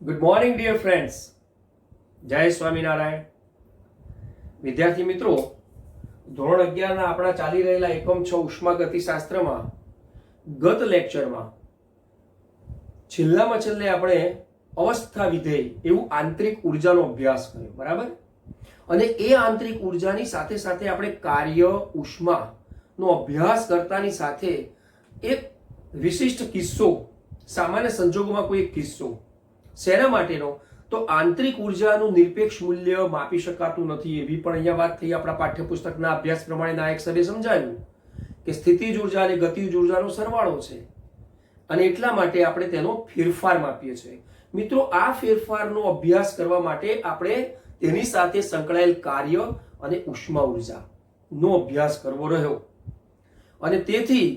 Good morning dear friends. જય સ્વામિનારાયણ. વિદ્યાર્થી મિત્રો, ધોરણ 11ના આપણા ચાલી રહેલા એકમ 6 ઉષ્માગતિશાસ્ત્રમાં ગત લેક્ચરમાં છેલ્લામાં છેલ્લે આપણે અવસ્થા વિધેય એવું આંતરિક ઉર્જાનો અભ્યાસ કર્યો, બરાબર? અને એ આંતરિક ઉર્જાની સાથે સાથે આપણે કાર્ય ઉષ્માનો અભ્યાસ કરતાની સાથે એક વિશિષ્ટ કિસ્સો, સામાન્ય સંજોગોમાં કોઈ એક કિસ્સો શેના માટેનો, તો આંતરિક ઉર્જાનું નિરપેક્ષ મૂલ્ય માપી શકાતું નથી એવી પણ અહીંયા વાત થઈ. આપણા પાઠ્યપુસ્તકના અભ્યાસ પ્રમાણે નાયક સાહેબે સમજાવ્યું કે સ્થિતિજ ઉર્જા અને ગતિજ ઉર્જાનો સરવાળો છે અને એટલા માટે આપણે તેનો ફેરફાર માપીએ છીએ. મિત્રો, આ ફેરફારનો અભ્યાસ કરવા માટે આપણે તેની સાથે સંકળાયેલ કાર્ય અને ઉષ્મા ઉર્જાનો અભ્યાસ કરવો રહ્યો. અને તેથી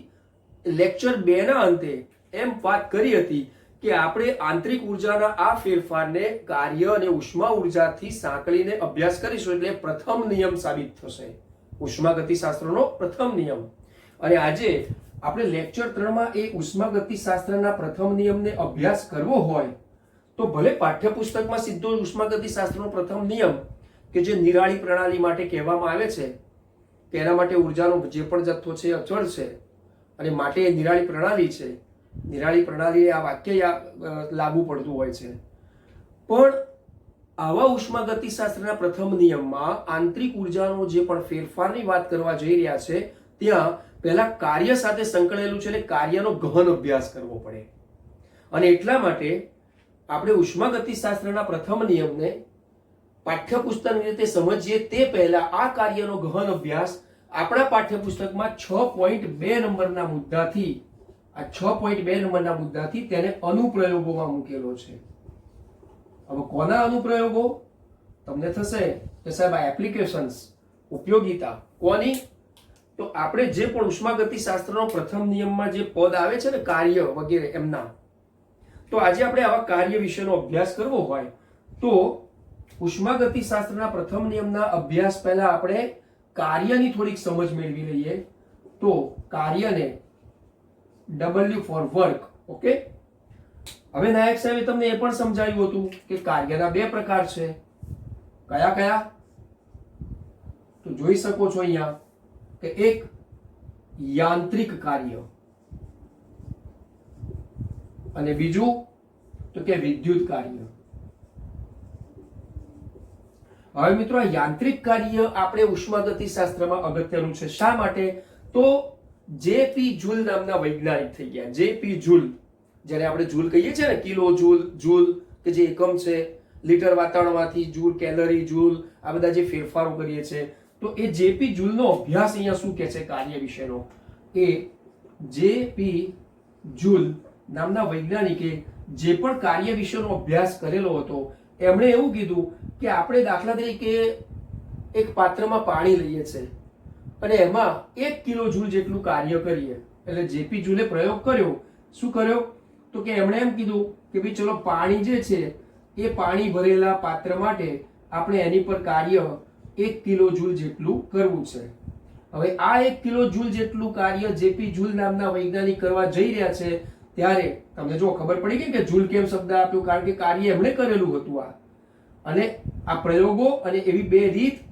લેક્ચર 2 ના અંતે એમ વાત કરી હતી કે આપણે આંતરિક ઉર્જાના આ ફેરફારને કાર્ય અને ઉષ્મા ઉર્જાથી સાંકળીને અભ્યાસ કરીશું, એટલે પ્રથમ નિયમ સાબિત થશે, ઉષ્માગતિશાસ્ત્રનો પ્રથમ નિયમ. અને આજે આપણે લેક્ચર 3માં એ ઉષ્માગતિશાસ્ત્રના પ્રથમ નિયમને અભ્યાસ કરવો હોય તો ભલે પાઠ્યપુસ્તકમાં સીધો ઉષ્માગતિશાસ્ત્રનો પ્રથમ નિયમ કે જે નિરાળી પ્રણાલી માટે કહેવામાં આવે છે કે એના માટે ઉર્જાનો જે પણ જથ્થો છે અચળ છે અને માટે એ નિરાળી પ્રણાલી છે, નિરાળી પ્રણાલી આ વાક્ય લાગુ પડતું હોય છે. પણ આવા ઉષ્માગતિશાસ્ત્રના પ્રથમ નિયમમાં આંતરિક ઉર્જાનો જે પણ ફેરફારની વાત કરવા જઈ રહ્યા છે ત્યાં પહેલા કાર્ય સાથે સંકળાયેલું છે એટલે કાર્યનો ગહન અભ્યાસ કરવો પડે. અને એટલા માટે આપણે ઉષ્માગતિશાસ્ત્રના પ્રથમ નિયમને પાઠ્યપુસ્તકની રીતે સમજીએ તે પહેલા આ કાર્યનો ગહન અભ્યાસ આપણા પાઠ્યપુસ્તકમાં 6.2 નંબરના મુદ્દાથી આ 6.2 નંબરના મુદ્દાથી તેને અનુપ્રયોગોમાં મૂકેલો છે. હવે કોના અનુપ્રયોગો? તમને થશે કે સાહેબ આ એપ્લિકેશન્સ, ઉપયોગિતા કોની? તો આપણે જે પણ ઉષ્માગતિશાસ્ત્રનો પ્રથમ નિયમમાં જે પદ આવે છે ને કાર્ય વગેરે એમના, તો આજે આપણે આવા કાર્ય વિશેનો અભ્યાસ કરવો હોય તો ઉષ્માગતિશાસ્ત્રના પ્રથમ નિયમના અભ્યાસ પહેલા આપણે કાર્યની થોડીક સમજ મેળવી લઈએ. તો કાર્યને W ફોર વર્ક. ઓકે, હવે નાયક સાહેબે તમને એ પણ સમજાવ્યું હતું કે કાર્યના 2 પ્રકાર છે. કયા કયા? તો જોઈ શકો છો અહીંયા કે એક યાંત્રિક કાર્ય અને બીજું તો કે વિદ્યુત કાર્ય. હવે મિત્રો, આ યાંત્રિક કાર્ય આપણે ઉષ્માગતિશાસ્ત્રમાં અગત્યનું છે. શા માટે? તો જેપી જૂલ નામના વૈજ્ઞાનિક થઈ ગયા. જેપી જૂલ, જ્યારે આપણે જૂલ કહીએ છીએ ને, કિલો જૂલ, જૂલ કે જે એકમ છે, લીટર વાતાવરણમાંથી જૂલ, કેલરી, જૂલ, આ બધા જે ફેરફારો કરીએ છીએ, તો એ જેપી જૂલનો અભ્યાસ અહીંયા શું કહે છે કાર્ય વિશેનો, એ જેપી જૂલ નામના વૈજ્ઞાનિકે જે પણ કાર્ય વિશેનો અભ્યાસ કરેલો હતો એમણે એવું કીધું કે આપણે દાખલા તરીકે એક પાત્રમાં પાણી લઈએ છીએ અને એમાં 1 કિલો જૂલ જેટલું કાર્ય કરીએ. એટલે જેપી જૂલે પ્રયોગ કર્યો. શું કર્યો? તો કે એમણે એમ કીધું કે ભાઈ ચલો પાણી જે છે એ પાણી ભરેલા પાત્ર માટે આપણે એની પર કાર્ય 1 કિલો જૂલ જેટલું કરવું છે. હવે આ 1 કિલો જૂલ જેટલું કાર્ય જેપી જૂલ નામના વૈજ્ઞાનિક કરવા જઈ રહ્યા છે ત્યારે તમને જો ખબર પડી ગઈ કે જૂલ કેમ શબ્દ આપ્યો, કારણ કે કાર્ય એમણે કરેલું હતું આ. અને આ પ્રયોગો અને એવી 2 રીત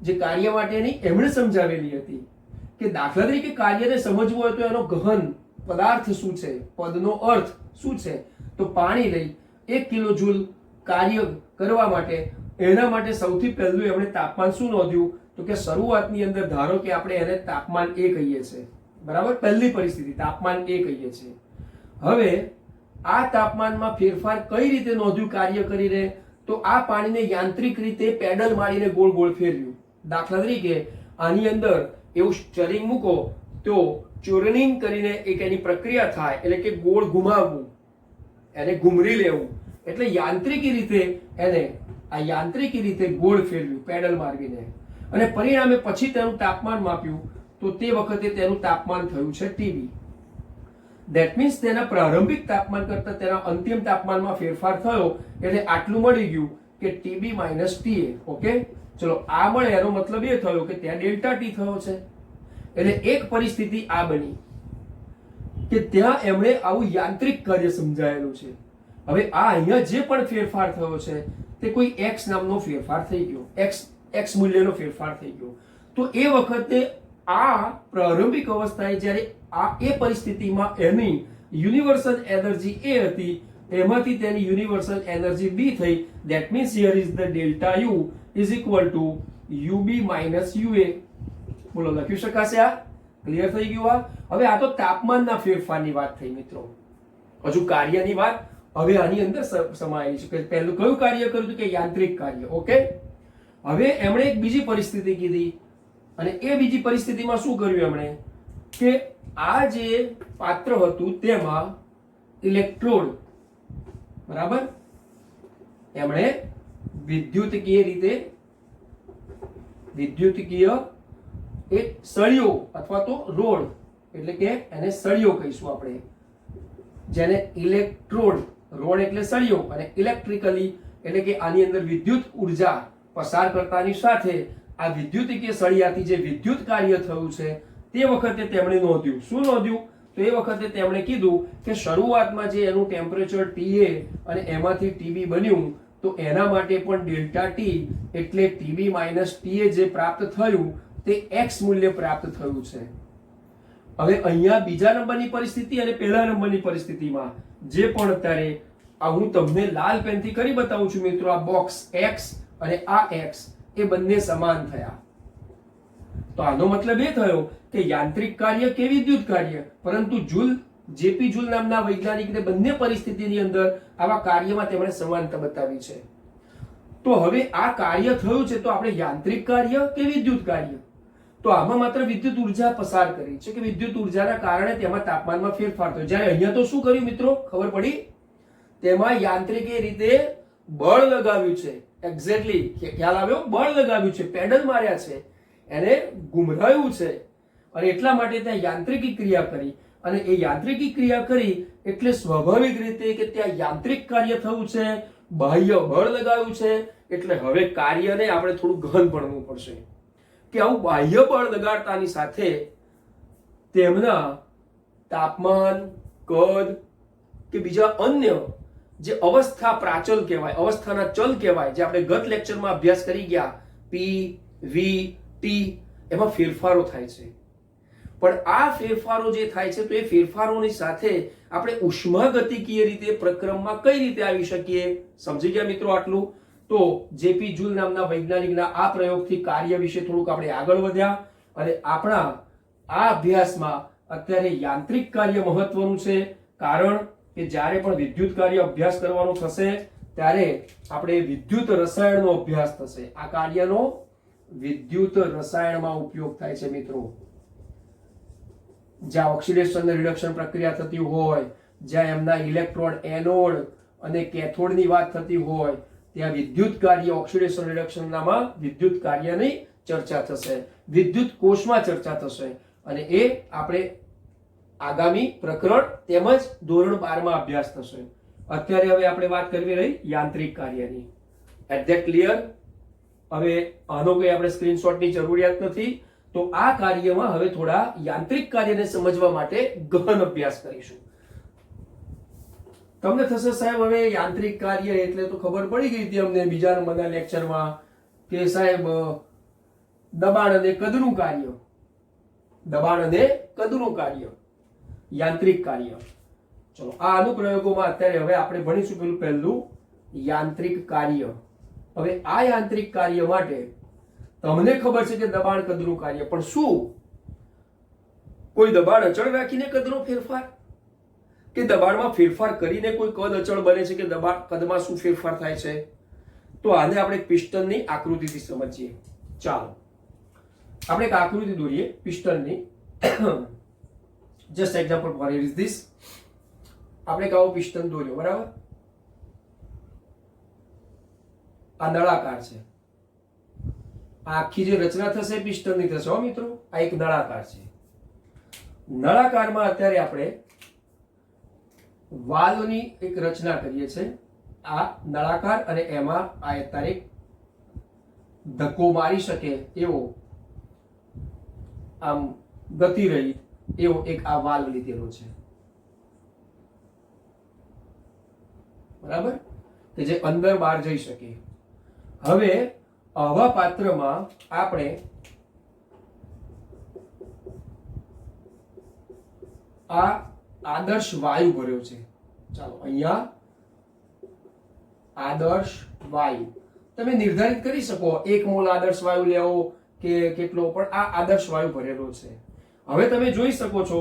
જે કાર્ય માટેની એમણે સમજાવેલી હતી કે દાખલા તરીકે કાર્યને સમજવું હોય તો એનો ગહન પદાર્થ શું છે, પદનો અર્થ શું છે, તો પાણી લઈ 1 કિલો જૂલ કાર્ય કરવા માટે એના માટે સૌથી પહેલું એમણે તાપમાન શું નોંધ્યું? તો કે શરૂઆતની અંદર ધારો કે આપણે એને તાપમાન A કહીએ છીએ, બરાબર? પહેલી પરિસ્થિતિ તાપમાન A કહીએ છીએ. હવે આ તાપમાનમાં ફેરફાર કઈ રીતે નોંધ્યું કાર્ય કરીને? તો આ પાણીને યાંત્રિક રીતે પેડલ મારીને ગોળ ગોળ ફેરવ્યું. દાખલા તરીકે આની અંદર એવું સ્ટરિંગ મૂકો તો ચૂર્નિંગ કરીને એક એની પ્રક્રિયા થાય, એટલે કે ગોળ ઘુમાવવું, એને ઘુમરી લેવું, એટલે યાંત્રિકી રીતે એને આ યાંત્રિકી રીતે ગોળ ફેરવ્યું પેડલ મારવીને. અને પરિણામે પછી તેનું તાપમાન માપ્યું તો તે વખતે તેનું તાપમાન થયું છે TB. ધેટ મીન્સ તેના પ્રારંભિક તાપમાન કરતા તેના અંતિમ તાપમાનમાં ફેરફાર થયો એટલે આટલું મળી ગયું કે TB - TA. ઓકે, ચલો આ મળે એનો મતલબ એ થયો કે ત્યાં ડેલ્ટા T થયો છે. એટલે એક પરિસ્થિતિ આ બની કે ત્યાં એમણે આવું યાંત્રિક કાર્ય સમજાયેલું છે હવે આ અહીંયા જે પણ ફેરફાર થયો છે તે કોઈ x નામનો ફેરફાર થઈ ગયો, x મૂલ્યનો ફેરફાર થઈ ગયો. તો એ વખતે આ પ્રારંભિક અવસ્થાએ જ્યારે આ એ પરિસ્થિતિમાં એની યુનિવર્સલ એનર્જી એ હતી, એમાંથી તેની યુનિવર્સલ એનર્જી b થઈ. That means here is the delta u is equal two ub minus ua. બોલો, લખી શકાશે? આ ક્લિયર થઈ ગયું? હવે આ તો તાપમાનના ફેરફારની વાત થઈ મિત્રો. હજુ કાર્યની વાત હવે આની અંદર સમાયેલી છે. કે પહેલું કયું કાર્ય કર્યું હતું? કે યાંત્રિક કાર્ય. ઓકે, હવે એમણે એક બીજી પરિસ્થિતિ કીધી, અને એ બીજી પરિસ્થિતિમાં શું કર્યું એમણે? કે આ જે પાત્ર હતું તેમાં ઇલેક્ટ્રોડ, બરાબર, એમણે વિદ્યુતીય એક સળિયો અથવા તો રોડ, એટલે કે એને સળિયો કહીશું આપણે, જેને ઇલેક્ટ્રોડ, રોડ એટલે સળિયો, અને ઇલેક્ટ્રિકલી એટલે કે આની અંદર વિદ્યુત ઉર્જા પસાર કરતાની સાથે આ વિદ્યુતીય સળિયાથી જે વિદ્યુત કાર્ય થયું છે તે વખતે તેમણે નોંધ્યું. શું નોંધ્યું? તો એ વખતે તેમણે કીધું કે શરૂઆતમાં જે એનું ટેમ્પરેચર TA અને એમાંથી TB બન્યું, તો એના માટે પણ ડેલ્ટા T એટલે TB માઇનસ TA જે પ્રાપ્ત થયું તે x મૂલ્ય પ્રાપ્ત થયું છે. હવે અહીંયા બીજા નંબરની પરિસ્થિતિ અને પહેલા નંબરની પરિસ્થિતિમાં જે પણ અત્યારે આ હું તમને લાલ પેનથી કરી બતાવું છું મિત્રો, આ બોક્સ x અને આ x એ બંને સમાન થયા. તો આનો મતલબ એ થયો કે યાંત્રિક કાર્ય કે વિદ્યુત કાર્ય, પરંતુ જેપી જૂલ નામના વૈજ્ઞાનિકને બંને પરિસ્થિતિની અંદર આવા કાર્યમાં તેમણે સમાનતા બતાવી છે. તો હવે આ કાર્ય થયું છે, તો આપણે યાંત્રિક કાર્ય કે વિદ્યુત કાર્ય? તો આમાં માત્ર વિદ્યુત ઉર્જા પસાર કરી છે, કે વિદ્યુત ઉર્જાના કારણે તેમાં તાપમાનમાં ફેરફાર થયો. જ્યારે અહીંયા તો શું કર્યું મિત્રો? ખબર પડી? તેમાં યાંત્રિક રીતે બળ લગાવ્યું છે. એક્ઝેક્ટલી ખ્યાલ આવ્યો? બળ લગાવ્યું છે, પેડલ માર્યા છે, એને ઘુમરાયું છે, અને એટલા માટે ત્યાં યાંત્રિકી ક્રિયા કરી. અને એ યાંત્રિકી ક્રિયા કરી એટલે સ્વાભાવિક રીતે કે ત્યાં યાંત્રિક કાર્ય થયું છે, બાહ્ય બળ લગાવ્યું છે. એટલે હવે કાર્યને આપણે થોડું ગહન ભણવું પડશે કે આવું બાહ્ય બળ લગાડતાની સાથે તેમના તાપમાન, કદ કે બીજા અન્ય જે અવસ્થા પ્રાચલ કહેવાય, અવસ્થાના ચલ કહેવાય, જે આપણે ગત લેક્ચરમાં અભ્યાસ કરી ગયા, P, V, T, એમાં ફેરફારો થાય છે. પણ આ ફેરફારો જે થાય છે, તો એ ફેરફારોની સાથે આપણે ઉષ્માગતિકીય રીતે પ્રક્રમમાં કઈ રીતે આવી શકીએ? સમજી ગયા મિત્રો આટલું? તો જેપી જૂલ નામના વૈજ્ઞાનિકના આ પ્રયોગથી કાર્ય વિશે થોડુંક આપણે આગળ વધ્યા, અને આપણા આ અભ્યાસમાં અત્યારે યાંત્રિક કાર્ય મહત્વનું છે. કારણ કે જ્યારે પણ વિદ્યુત કાર્ય અભ્યાસ કરવાનો થશે ત્યારે આપણે વિદ્યુત રસાયણનો અભ્યાસ થશે. આ કાર્યનો વિદ્યુત રસાયણમાં ઉપયોગ થાય છે મિત્રો. જ્યાં ઓક્સિડેશન અને રિડક્શન પ્રક્રિયા થતી હોય, જ્યાં એમના ઇલેક્ટ્રોડ, એનોડ અને કેથોડની વાત થતી હોય, ત્યાં વિદ્યુત કાર્ય, ઓક્સિડેશન રિડક્શનનામાં વિદ્યુત કાર્યની ચર્ચા થશે, વિદ્યુત કોષમાં ચર્ચા થશે, અને એ આપણે આગામી પ્રકરણ તેમજ ધોરણ 12 માં અભ્યાસ થશે. અત્યારે હવે આપણે વાત કરવી રહી યાંત્રિક કાર્યની. At that clear? હવે આનો કોઈ આપણે સ્ક્રીનશોટની જરૂરિયાત નથી. તો આ કાર્યમાં હવે થોડા યાંત્રિક કાર્યને સમજવા માટે ગહન અભ્યાસ કરીશું. તમને થશે સાહેબ હવે યાંત્રિક કાર્ય એટલે તો ખબર પડી ગઈ હતી અમને બીજા નંબરના લેક્ચરમાં કે સાહેબ દબાણ અને કદનું કાર્ય, દબાણ અને કદનું કાર્ય, યાંત્રિક કાર્ય. ચલો આ અનુપ્રયોગોમાં અત્યારે હવે આપણે ભણીશું પહેલું યાંત્રિક કાર્ય. હવે આ યાંત્રિક કાર્ય માટે તમને ખબર છે કે દબાણ કદનું કાર્ય, પણ શું કોઈ દબાણ અચળ રાખીને કદનો ફેરફાર, કે દબાણમાં ફેરફાર કરીને કોઈ કદ અચળ બને છે, કે દબાણ કદમાં શું ફેરફાર થાય છે? તો આને આપણે પિસ્ટનની આકૃતિથી સમજીએ. ચાલો આપણે એક આકૃતિ દોરીએ પિસ્ટનની. Just example for is this. આપણે કાવો પિસ્ટન દોર્યો, બરાબર? આ નળાકાર છે. આ આખી જે રચના થશે પિસ્ટનની થશે હો મિત્રો. આ એક નળાકાર છે. નળાકારમાં અત્યારે આપણે વાલ્વની એક રચના કરીએ છીએ. આ નળાકાર, અને એમાં આ અત્યારે ધક્કો મારી શકે એવો, આમ ગતિ રહી એવો એક આ વાલ્વ લીધેલો છે, બરાબર, કે જે અંદર બહાર જઈ શકે. હવે આવા પાત્રમાં આપણે આ આદર્શ વાયુ ભર્યો છે. ચાલો અહીંયા આદર્શ વાયુ તમે નિર્ધારિત કરી શકો 1 મોલ આદર્શ વાયુ લેવો કે કેટલો, પણ આ આદર્શ વાયુ ભરેલો છે. હવે તમે જોઈ શકો છો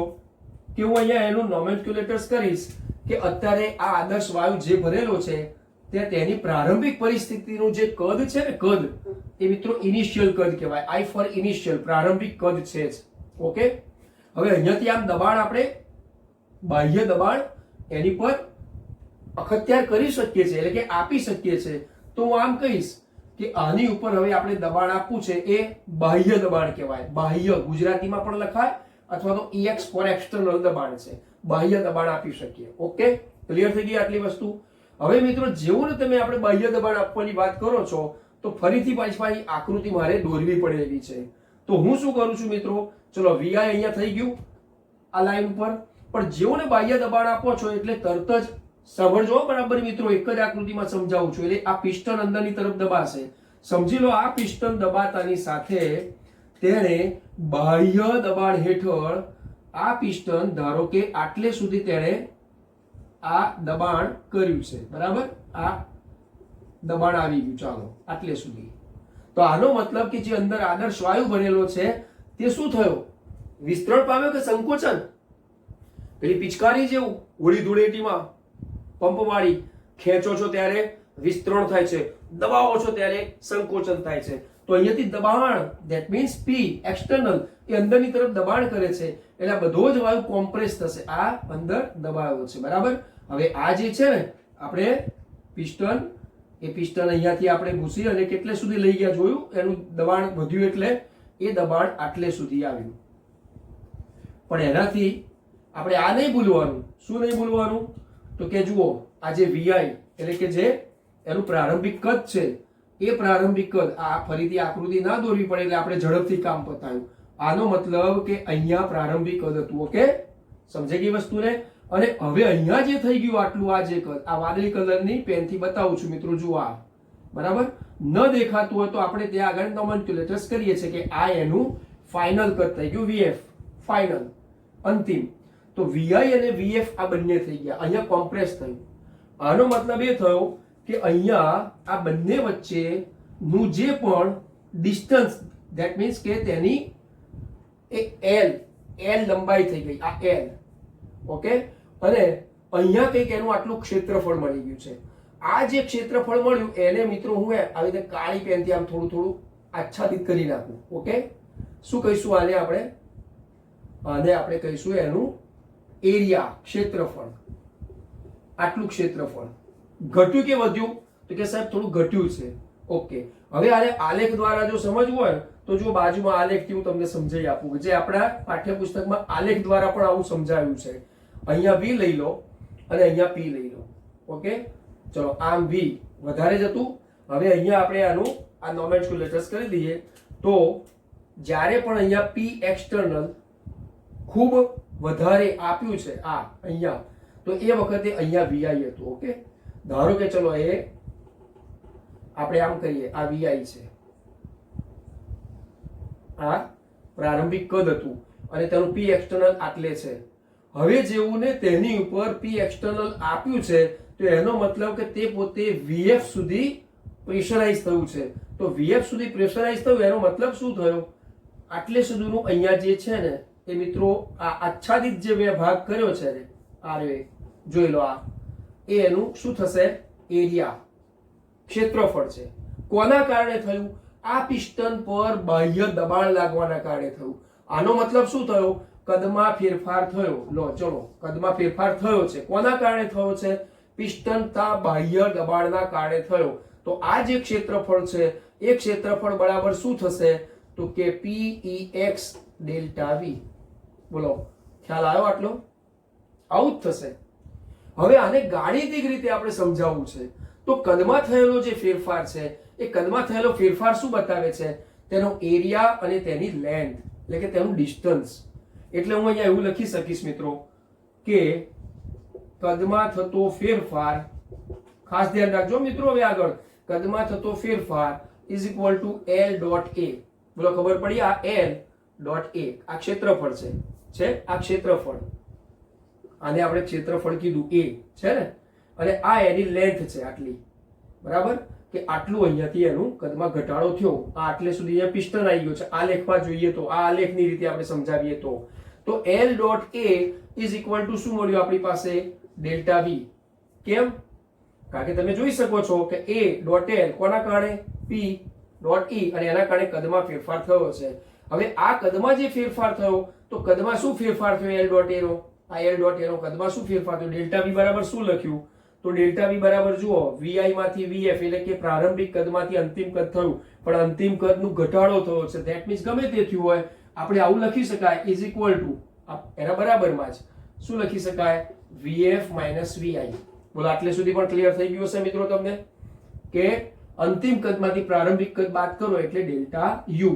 કે હું અહીંયા એનું નોમેનક્યુલેટર્સ કરીશ કે અત્યારે આ આદર્શ વાયુ જે ભરેલો છે તે તેની પ્રારંભિક પરિસ્થિતિનું જે કદ છે ને, કદ એ મિત્રો ઇનિશિયલ કદ કહેવાય. આઈ ફોર ઇનિશિયલ, પ્રારંભિક કદ છે જ. ઓકે, હવે અહીંયાથી આમ દબાણ આપણે બાહ્ય દબાણ એની પર અખત્યાર કરી શકીએ છીએ, એટલે કે આપી શકીએ છીએ. તો હું આમ કહીશ કે આની ઉપર હવે આપણે દબાણ આપવું છે એ બાહ્ય દબાણ કહેવાય. બાહ્ય ગુજરાતીમાં પણ લખાય અથવા તો EX ફોર એક્સટર્નલ દબાણ છે. બાહ્ય દબાણ આપી શકીએ. ઓકે, ક્લિયર થઈ ગઈ આટલી વસ્તુ. હવે મિત્રો જેવું ને તમે આપણે બાહ્ય દબાણ આપવાની વાત કરો છો તો ફરીથી પાછી આકૃતિ મારે દોરવી પડે એવી છે. તો હું શું કરું છું મિત્રો, ચલો VI અહીંયા થઈ ગયું આ લાઈન ઉપર, પણ જેવું ને બાહ્ય દબાણ આપો છો એટલે તરત જ સમજો બરાબર મિત્રો, એક જ આકૃતિમાં સમજાવું છું. એટલે આ પિસ્ટન અંદરની તરફ દબાશે. સમજી લો આ પિસ્ટન દબાતાની સાથે તેણે બાહ્ય દબાણ હેઠળ આ પિસ્ટન ધારો કે આટલે સુધી તેણે આ દબાણ કર્યું છે. બરાબર, આ દબાણ આવી ગયું, ચાલો આટલે સુધી. તો આનો મતલબ કે જે અંદર આદર્શ વાયુ ભરેલો છે તે શું થયો, વિસ્તરણ પામ્યો કે સંકોચન? પેલી પિચકારી જેવું હોળી ધૂળેટીમાં પંપ વાળી ખેંચો છો ત્યારે વિસ્તરણ થાય છે, દબાવો છો ત્યારે સંકોચન થાય છે. તો અહીંયાથી દબાણ, ધેટ મીન્સ P એક્સટર્નલ, એ અંદરની તરફ દબાણ કરે છે એટલે બધો જ વાયુ કોમ્પ્રેસ થશે. આ અંદર દબાયો છે. બરાબર, હવે આ જે છે ને આપણે પિસ્ટન, એ પિસ્ટન અહીંયાથી આપણે ઘૂસી અને કેટલે સુધી લઈ ગયા જોયું, એનું દબાણ વધ્યું એટલે એ દબાણ આટલે સુધી આવ્યું. પણ એનાથી આપણે આ નહીં ભૂલવાનું. શું નહીં ભૂલવાનું? તો કે જુઓ આ જે VI એટલે કે જે એનું પ્રારંભિક કદ છે એ પ્રારંભિક કદ, આ ફરીથી આકૃતિ ના દોરવી પડે એટલે આપણે ઝડપથી કામ પતાવ્યું. આનો મતલબ કે અહીંયા પ્રારંભિક કદ હતું. ઓકે, સમજાઈ ગઈ વસ્તુને? અને હવે અહીંયા જે થઈ ગયું આટલું, આ જે કદ, આ વાદળી કલરની પેનથી બતાવું છું મિત્રો, જુઓ આ બરાબર ન દેખાતું હોય તો આપણે ત્યાં આગળ નોમેનક્યુલેટર્સ કરીએ છીએ કે આ એનું ફાઇનલ કદ થઈ ગયું, VF ફાઇનલ, અંતિમ. તો VI અને VF આ બંને થઈ ગયા, અહીંયા કોમ્પ્રેસ થયું. આનો મતલબ એ થયો કે અહીંયા આ બંને વચ્ચેનું જે પણ ડિસ્ટન્સ, ધેટ મીન્સ કે તેની એક L લંબાઈ થઈ ગઈ, આ L. ઓકે, અને અહીંયા કંઈક એનું આટલું ક્ષેત્રફળ મળી ગયું છે. આ જે ક્ષેત્રફળ મળ્યું એને મિત્રો હું આવી રીતે કાળી પેનથી આમ થોડું થોડું આચ્છાદિત કરી નાખું. ઓકે, શું કહીશું આને આપણે? આને આપણે કહીશું એનું એરિયા, ક્ષેત્રફળ. આટલું ક્ષેત્રફળ ઘટ્યું કે વધ્યું? તો કે સાહેબ થોડું ઘટ્યું છે. ઓકે, હવે આને આલેખ દ્વારા જો સમજવું હોય તો જો બાજુમાં આલેખથી હું તમને સમજાવી આપું, જે આપણા પાઠ્યપુસ્તકમાં આલેખ દ્વારા પણ આવું સમજાવ્યું છે. અહીંયા V લઈ લો અને અહીંયા P લઈ લો. ઓકે, ચલો આમ V વધારે જતું. હવે અહીંયા આપણે આનું આ નોમેનક્યુલેટર્સ કરી દઈએ તો જ્યારે પણ અહીંયા P એક્સટર્નલ ખૂબ વધારે આપ્યું છે આ અહીંયા, તો એ વખતે અહીંયા VI હતું. ઓકે, ધારો કે ચલો એ આપણે આમ કહીએ, આ VI છે, આ પ્રારંભિક કદ હતું અને તેનું P એક્સટર્નલ આટલે છે. હવે જેવું ને તેની ઉપર P એક્સટર્નલ આપ્યું છે તો એનો મતલબ કે તે પોતે VF સુધી પ્રેશરાઇઝ થયું છે. તો VF સુધી પ્રેશરાઇઝ થયું એનો મતલબ શું થયો? આટલે સુધીનું અહીંયા જે છે ને એ મિત્રો આ આચ્છાદિત જે મેં ભાગ કર્યો છે ને, આ રે જોઈ લો, આ એ એનું શું થશે? એરિયા, ક્ષેત્રફળ છે. કોના કારણે થયું? આ પિસ્ટન પર બાહ્ય દબાણ લાગવાના કારણે થયું. આનો મતલબ શું થયો? કદમાં ફેરફાર થયો. લો ચલો, કદમાં ફેરફાર થયો છે. કોના કારણે થયો છે? પિસ્ટન તા બાહ્ય દબાણના કારણે થયો. તો આ જે ક્ષેત્રફળ છે એ ક્ષેત્રફળ બરાબર શું થશે? તો કે PEX ડેલ્ટા V. બોલો, ખ્યાલ આવ્યો આટલો? આવું જ થશે. હવે આને ગાણિતિક રીતે આપણે સમજાવવું છે તો કદમાં થયેલો જે ફેરફાર છે એ કદમાં થયેલો ફેરફાર શું બતાવે છે? તેનો એરિયા અને તેની લેન્થ, એટલે કે તેનું ડિસ્ટન્સ. એટલે હું અહીંયા એવું લખી શકીશ મિત્રો કે કદમાં થતો ફેરફાર ખાસ ધ્યાન રાખજો મિત્રો. હવે આગળ કદમાં થતો ફેરફાર is equal to L dot A. બોલો ખબર પડી? આ એલ ડોટ એ આ ક્ષેત્રફળ છે આ ક્ષેત્રફળ, આને આપણે ક્ષેત્રફળ કીધું એ છે ને, અને આ એની લેન્થ છે આટલી, બરાબર? કે આટલું અહીંયાથી એનું કદમાં ઘટાડો થયો, આ આટલે સુધી અહીંયા પિસ્ટન આવી ગયો છે. આ લેખમાં જોઈએ તો, આ આલેખની રીતે આપણે સમજાવીએ તો l dot a is equal to શું મળ્યું આપણી પાસે? Delta v. કેમ? કારણ કે તમે જોઈ શકો છો કે એ ડોટ એલ કોના કારણે? પી ડોટ ઈ, અને એના કારણે કદમાં ફેરફાર થયો છે. હવે આ કદમાં જે ફેરફાર થયો, તો કદમાં શું ફેરફાર થયો એલ ડોટ એ નો? આ એલ ડોટ એ નો કદમાં શું ફેરફાર થયો? ડેલ્ટા વી બરાબર શું લખ્યું? તો ડેલ્ટા વી બરાબર જુઓ, વીઆઈ માંથી વીએફ, એટલે કે પ્રારંભિક કદમાંથી અંતિમ કદ થયું, પણ અંતિમ કદનું ઘટાડો થયો છે. ધેટ મીન્સ ગમે તે થયું હોય, આપણે આવું લખી શકાય ઇઝ ઇક્વલ ટુ એના બરાબરમાં જ શું લખી શકાય? VF minus Vi. બોલો આટલે સુધી પણ ક્લિયર થઈ ગયું હશે મિત્રો તમને કે અંતિમ કદમાંથી પ્રારંભિક કદ બાદ કરો એટલે ડેલ્ટા યુ.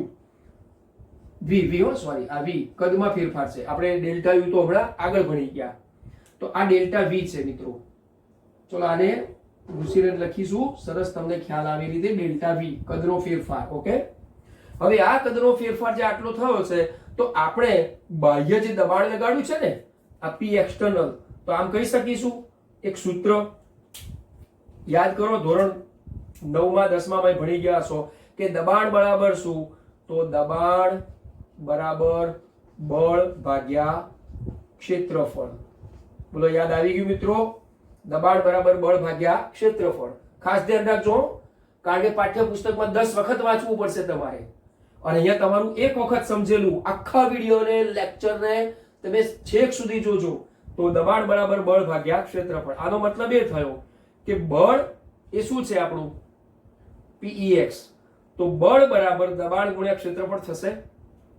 વી આ વી કદમાં ફેરફાર છે. આપણે ડેલ્ટા યુ તો હમણાં આગળ ભણી ગયા. તો આ ડેલ્ટા વી છે મિત્રો. ચલો આને ઘૂસીને લખીશું, સરસ તમને ખ્યાલ આવે એ રીતે. ડેલ્ટા વી કદનો ફેરફાર. ઓકે, હવે આ કદનો ફેરફાર જે આટલો થયો છે, તો આપણે બાહ્ય જે દબાણ લગાડ્યું છે ને, આ પી એક્સટર્નલ, તો આમ કહી શકીશું એક સૂત્ર યાદ કરો, ધોરણ 9 માં 10 માં ભણી ગયા છો કે દબાણ બરાબર શું? તો દબાણ બરાબર બળ ભાગ્યા ક્ષેત્રફળ. બોલો યાદ આવી ગયું મિત્રો? દબાણ બરાબર બળ ભાગ્યા ક્ષેત્રફળ. ખાસ ધ્યાન રાખજો, કારણ કે પાઠ્યપુસ્તકમાં 10 વખત વાંચવું પડશે તમારે, અને અહીંયા તમારું એક વખત સમજેલું આખા વિડીયોને લેક્ચરને તમે છેક સુધી જોજો. તો દબાણ બરાબર બળ ભાગ્યા ક્ષેત્રફળ. આનો મતલબ એ થયો કે બળ એ શું છે આપણું? Pex. તો બળ બરાબર દબાણ ગુણ્યા ક્ષેત્રફળ થશે.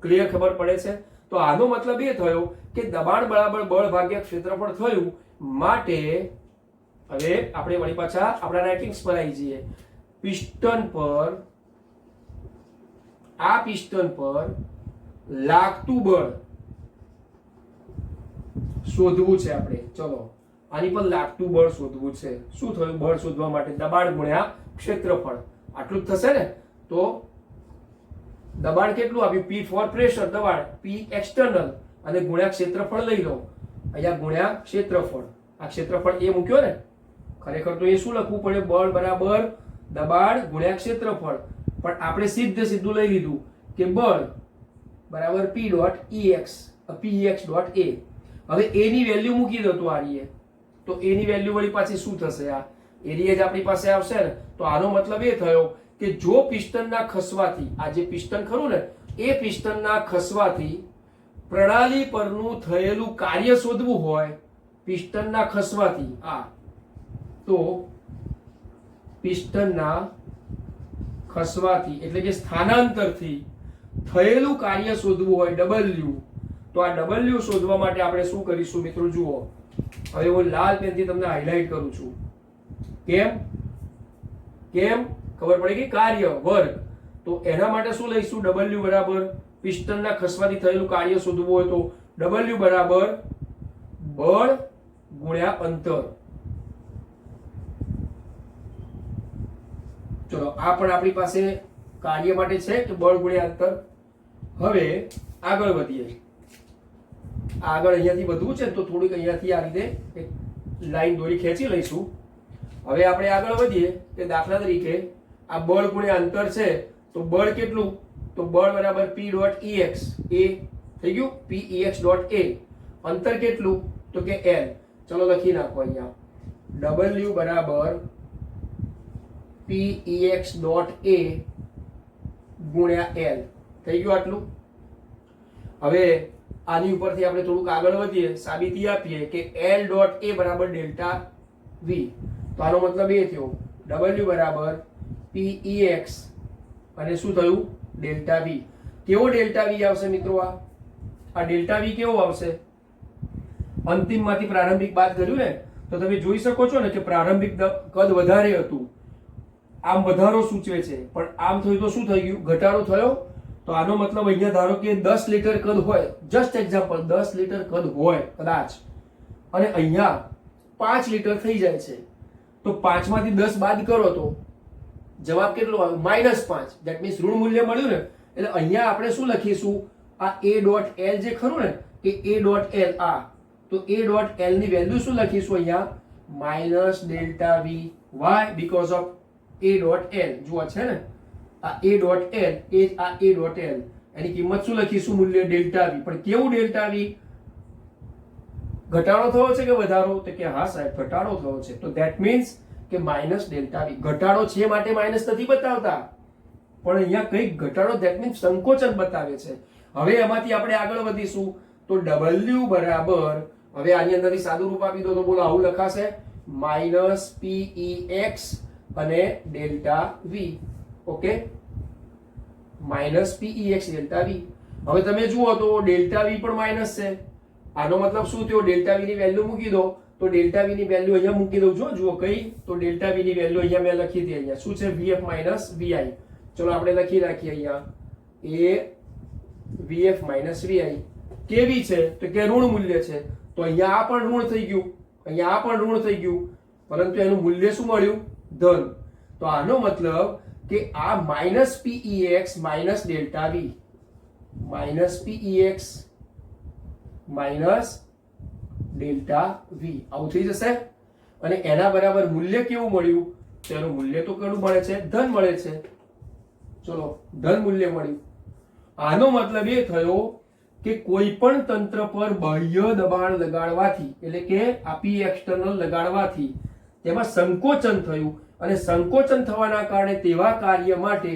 ક્લિયર? ખબર પડે છે? તો આનો મતલબ એ થયો કે દબાણ બરાબર બળ ભાગ્યા ક્ષેત્રફળ થયું. માટે હવે આપણે વળી પાછા આપણા રાઇટિંગ્સ પર આવી જઈએ. પિસ્ટન પર, આ પિસ્ટન પર લાગતું બળ શોધવું છે આપણે. ચલો આની પર લાગતું બળ શોધવું છે. શું થયું? બળ શોધવા માટે દબાણ ગુણ્યા ક્ષેત્રફળ. આટલું જ થશે ને? તો દબાણ કેટલું આપ્યું? પી ફોર પ્રેશર, દબાણ પી એક્સટર્નલ, અને ગુણ્યા ક્ષેત્રફળ લઈ લો. અહીંયા ગુણ્યા ક્ષેત્રફળ, આ ક્ષેત્રફળ એ મૂક્યો ને, ખરેખર તો એ શું લખવું પડે? બળ બરાબર દબાણ ગુણ્યા ક્ષેત્રફળ, પણ આપણે સીધું લઈ લીધું કે બળ બરાબર પી ડોટ ઈએક્સ, પીએક્સ ડોટ એ. હવે એ ની વેલ્યુ મૂકી દો તો આરીએ, તો એ ની વેલ્યુ વળી પાછી શું થશે? આ એરિયા જ આપણી પાસે આવશે ને. તો આનો મતલબ એ થયો કે જો પિસ્ટનના ખસવાથી, આ જે પિસ્ટન ખરું ને, એ પિસ્ટનના ખસવાથી પ્રણાલી પરનું થયેલું કાર્ય શોધવું હોય, પિસ્ટનના ખસવાથી તો પિસ્ટનના ખસવાથી એટલે કે સ્થાનાંતરથી થયેલું કાર્ય શોધવું હોય ડબલ્યુ, તો આ ડબલ્યુ શોધવા માટે આપણે શું કરીશું મિત્રો? જુઓ, હવે હું લાલ પેનથી તમને હાઇલાઇટ કરું છું. કેમ? ખબર પડી ગઈ? કાર્ય વર્ગ. તો એના માટે શું લઈશું? ડબલ્યુ બરાબર પિસ્ટનના ખસવાથી થયેલું કાર્ય શોધવું હોય તો ડબલ્યુ બરાબર બળ ગુણ્યા અંતર. ચલો આ પણ આપણી પાસે કાર્ય માટે છે કે બળ ગુણ્યા અંતર. હવે આગળ વધીએ. આગળ અહીંયાથી વધવું છે તો થોડીક અહીંયાથી આ રીતે એક લાઈન દોરી ખેંચી લઈશું. હવે આપણે આગળ વધીએ કે દાખલા તરીકે આ બળ ગુણ્યા અંતર છે, તો બળ કેટલું? તો બળ બરાબર પી ડોટ ઈએક્સ, એ થઈ ગયું, પી ઈએક્સ ડોટ એ. અંતર કેટલું? તો કે એલ. ચલો લખી નાખો અહીંયા, ડબલ્યુ બરાબર પી ઈએક્સ ડોટ એ ગુણ્યા એલ. થઈ ગયું આટલું. હવે આની ઉપરથી આપણે થોડુંક આગળ વધીએ, સાબિતી આપીએ કે એલ ડોટ એ બરાબર ડેલ્ટા વી. તો આનો મતલબ એ થયો ડબલ્યુ બરાબર પી ઈએક્સ અને શું થયું? Delta v. કેવો ડેલ્ટા વી આવશે મિત્રો? આ ડેલ્ટા વી કેવો આવશે? અંતિમમાંથી પ્રારંભિક બાદ કર્યું ને, તો તમે જોઈ શકો છો ને કે પ્રારંભિક કદ વધારે હતું, આમ વધારો સૂચવે છે, પણ આમ થયું તો શું થઈ ગયું? ઘટાડો થયો. તો આનો મતલબ અહીંયા ધારો કે 10 લીટર કદ હોય, જસ્ટ એક્ઝામ્પલ 10 લીટર કદ હોય કદાચ, અને અહીંયા 5 લીટર થઈ જાય છે, તો 5 માંથી 10 બાદ કરો તો જવાબ કેટલો આવે? -5. ધેટ મીન્સ ઋણ મૂલ્ય મળ્યું ને, એટલે અહીંયા આપણે શું લખીશું? આ a ડોટ l જે ખરું ને કે a ડોટ l આ, તો a ડોટ l ની વેલ્યુ શું લખીશું અહીંયા? -Δv. Why? Because of a dot l. જુઓ છે ને આ a ડોટ l એ આ a ડોટ l, એની કિંમત શું લખીશું? મૂલ્ય Δv. પણ કેવું Δv? ઘટાડો થયો છે કે વધારો? તો કે હા સાહેબ ઘટાડો થયો છે, તો ધેટ મીન્સ કે -Δv. ઘટાડો છે માટે માઇનસ નથી બતાવતા, પણ અહીંયા કઈક ઘટાડો ધેટ મીન્સ સંકોચન બતાવે છે. હવે એમાંથી આપણે આગળ વધીશું તો w બરાબર, હવે આની અંદરથી સાદું રૂપ આપી દો તો બોલો આવું લખાશે -Pex અને Δv. Okay, -Pex Δv. હવે તમે જુઓ તો Δv પણ માઇનસ છે, આનો મતલબ શું થયો? Δv ની વેલ્યુ મૂકી દો તો Δv ની વેલ્યુ અહીંયા મૂકી દઉં છું. જુઓ કઈ? તો Δv ની વેલ્યુ અહીંયા મેં લખી હતી. અહીંયા શું છે? vf minus vi. ચલો આપણે લખી રાખીએ અહીંયા એ vf માઇનસ vi કેવી છે? તો કે ઋણ મૂલ્ય છે, તો અહીંયા આ પણ ઋણ થઈ ગયું, અહીંયા આ પણ ઋણ થઈ ગયું, પરંતુ એનું મૂલ્ય શું મળ્યું? ધન. તો આનો મતલબ કે આ -Pex minus Δv, -Pex minus Δv આવું થઈ જશે. અને એના બરાબર મૂલ્ય કેવું મળ્યું? તેનું મૂલ્ય તો કેવું મળે છે? ધન મળે છે. ચલો ધન મૂલ્ય મળ્યું. આનો મતલબ એ થયો કે કોઈ પણ તંત્ર પર બાહ્ય દબાણ લગાડવાથી, એટલે કે આપી એક્સટર્નલ લગાડવાથી તેમાં સંકોચન થયું, અને સંકોચન થવાના કારણે તેવા કાર્ય માટે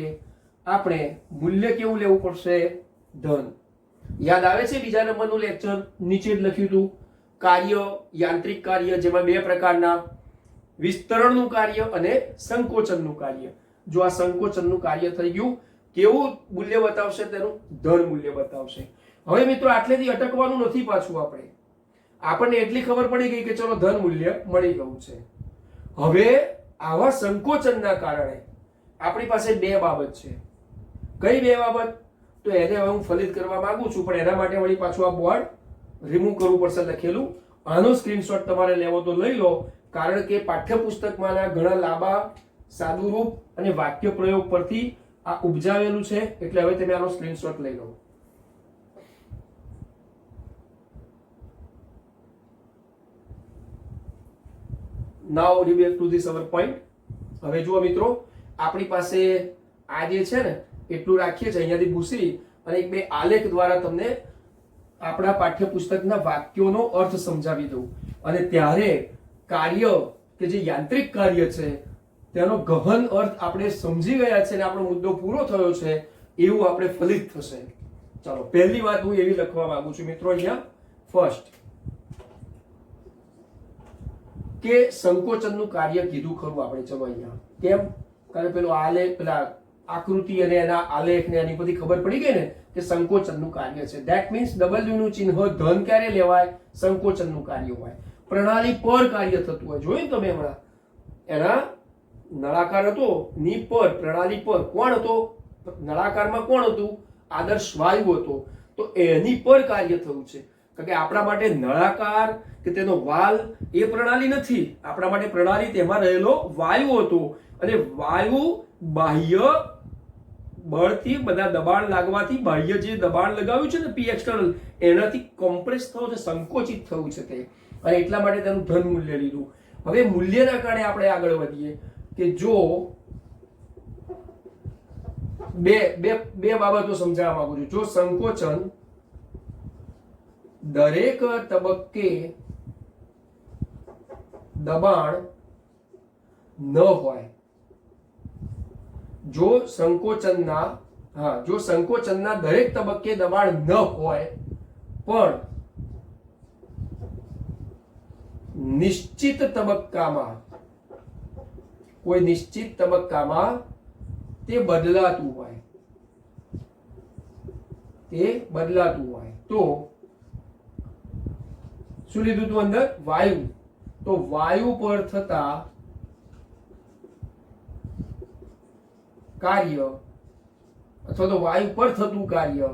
આપણે મૂલ્ય કેવું લેવું પડશે? ધન. યાદ આવે છે બીજા નંબરનું લેક્ચર નીચે જ લખ્યું હતું કાર્ય, યાંત્રિક કાર્ય, જેમાં બે પ્રકારના, વિસ્તરણનું કાર્ય અને સંકોચનનું કાર્ય. જો આ સંકોચનનું કાર્ય થઈ ગયું, કેવું મૂલ્ય બતાવશે? તેનું ધન મૂલ્ય બતાવશે. હવે મિત્રો આટલેથી અટકવાનું નથી પાછું. આપણને એટલી ખબર પડી ગઈ કે ચલો ધન મૂલ્ય મળી ગયું છે. હવે આવા સંકોચનના કારણે આપણી પાસે બે બાબત છે. કઈ બે બાબત? તો એને હવે હું ફલિત કરવા માંગુ છું, પણ એના માટે વળી પાછું આ બોર્ડ રિમૂવ કરવું પડશે લખેલું. આનો સ્ક્રીનશોટ તમારે લેવો તો લઈ લો, કારણ કે પાઠ્યપુસ્તકમાંના ઘણા લાંબા સાદુરૂપ અને વાક્ય પ્રયોગ પરથી આ ઉપજાવેલું છે, એટલે હવે તમે આનો સ્ક્રીનશોટ લઈ લો. નાઉ રિબેક ટુ ધીસ અવર પોઈન્ટ. હવે જુઓ મિત્રો, આપણી પાસે આ જે છે ને એટલું રાખીએ છીએ, અહીંયાથી ભૂસી અને એક બે આલેખ દ્વારા તમને આપણા પાઠ્યપુસ્તકના વાક્યોનો અર્થ સમજાવી દઉં. અને ત્યારે કાર્ય કે જે યાંત્રિક કાર્ય છે તેનો ગહન અર્થ આપણે સમજી ગયા છે અને આપણો મુદ્દો પૂરો થયો છે એવું આપણે ફલિત થશે. ચાલો પહેલી વાત હું એવી લખવા માંગુ છું મિત્રો અહીંયા ફર્સ્ટ, કે સંકોચનનું કાર્ય કીધું ખરું આપણે. ચલો અહીંયા કેમ? કારણ પેલો આલેખ, પેલા આકૃતિ અને એના આલેખ ને એની બધી ખબર પડી ગઈ ને કે સંકોચનનું કાર્ય છે. ધેટ મીન્સ w નું ચિહ્ન ધન ક્યારે લેવાય? સંકોચનનું કાર્ય હોય, પ્રણાલી પર કાર્ય થતું હોય. જોયું તમે હમણાં એના નળાકાર હતો ની પર, પ્રણાલી પર કોણ હતો? નળાકારમાં કોણ હતું? આદર્શ વાયુ હતો. તો એની પર કાર્ય થયું છે. કારણ કે આપણા માટે નળાકાર કે તેનો વાલ એ પ્રણાલી નથી. આપણા માટે પ્રણાલી તેમાં રહેલો વાયુ હતો, અને વાયુ બાહ્ય બળથી, બધા દબાણ લાગવાથી, બાહ્ય જે દબાણ લગાવ્યું છે ને પી એક્સટર્નલ, એનાથી કોમ્પ્રેસ થયું છે, સંકોચિત થયું છે તે, અને એટલા માટે તેનું ધન મૂલ્ય લીધું. હવે મૂલ્યના કારણે આપણે આગળ વધીએ કે જો બે બાબતો સમજાવવા માંગુ છું. જો સંકોચન દરેક તબક્કે દબાણ ન હોય, જો સંકોચનના દરેક તબક્કે દબાણ ન હોય, પણ નિશ્ચિત તબક્કામાં, કોઈ નિશ્ચિત તબક્કામાં તે બદલાતું હોય, તો શું લીધું તું અંદર? વાયુ. તો વાયુ પર થતા કાર્ય અથવા તો વાયુ પર થતું કાર્ય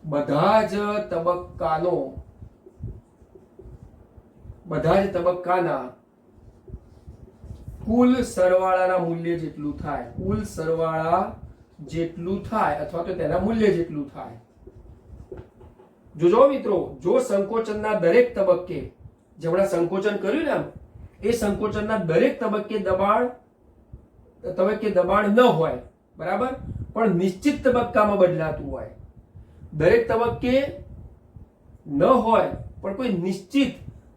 બધા જ તબક્કાના કુલ સરવાળાના મૂલ્ય જેટલું થાય, કુલ સરવાળા જેટલું થાય અથવા તો તેના મૂલ્ય જેટલું થાય. જોજો મિત્રો, જો સંકોચનના દરેક તબક્કે, જેમણે સંકોચન કર્યું ને, એ સંકોચનના દરેક તબક્કે દબાણ ન હોય, બરાબર, પણ નિશ્ચિત તબક્કામાં બદલાતું હોય. દરેક તબક્કે ન હોય પણ કોઈ નિશ્ચિત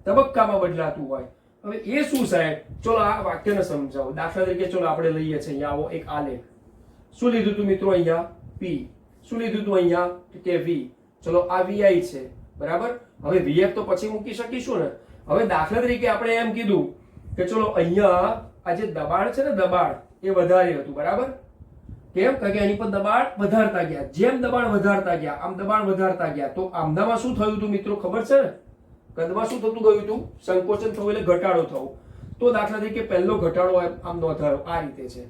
તબક્કામાં બદલાતું હોય. હવે એ શું સાહેબ? ચલો આ વાક્યને સમજાવો. દાખલા તરીકે ચલો આપણે લઈએ છીએ અહીંયા આવો એક આલેખ. શું લીધું તું મિત્રો? અહીંયા P. શું લીધું તું અહીંયા? કે V. ચલો આ VI છે, બરાબર. હવે VF તો પછી મૂકી શકીશું ને. હવે દાખલા તરીકે આપણે એમ કીધું કે ચલો અહીંયા આ જે દબાણ છે ને, દબાણ એ વધારે હતું, બરાબર. કેમ? કારણ કે એની પર દબાણ વધારતા ગયા. જેમ દબાણ વધારતા ગયા, આમ દબાણ વધારતા ગયા, તો આમનામાં શું થયું હતું મિત્રો? ખબર છે ને? કદમાં શું થતું ગયું હતું? સંકોચન થયું એટલે ઘટાડો થયો. તો દાખલા તરીકે પહેલો ઘટાડો આમ નોંધાયો, આ રીતે છે.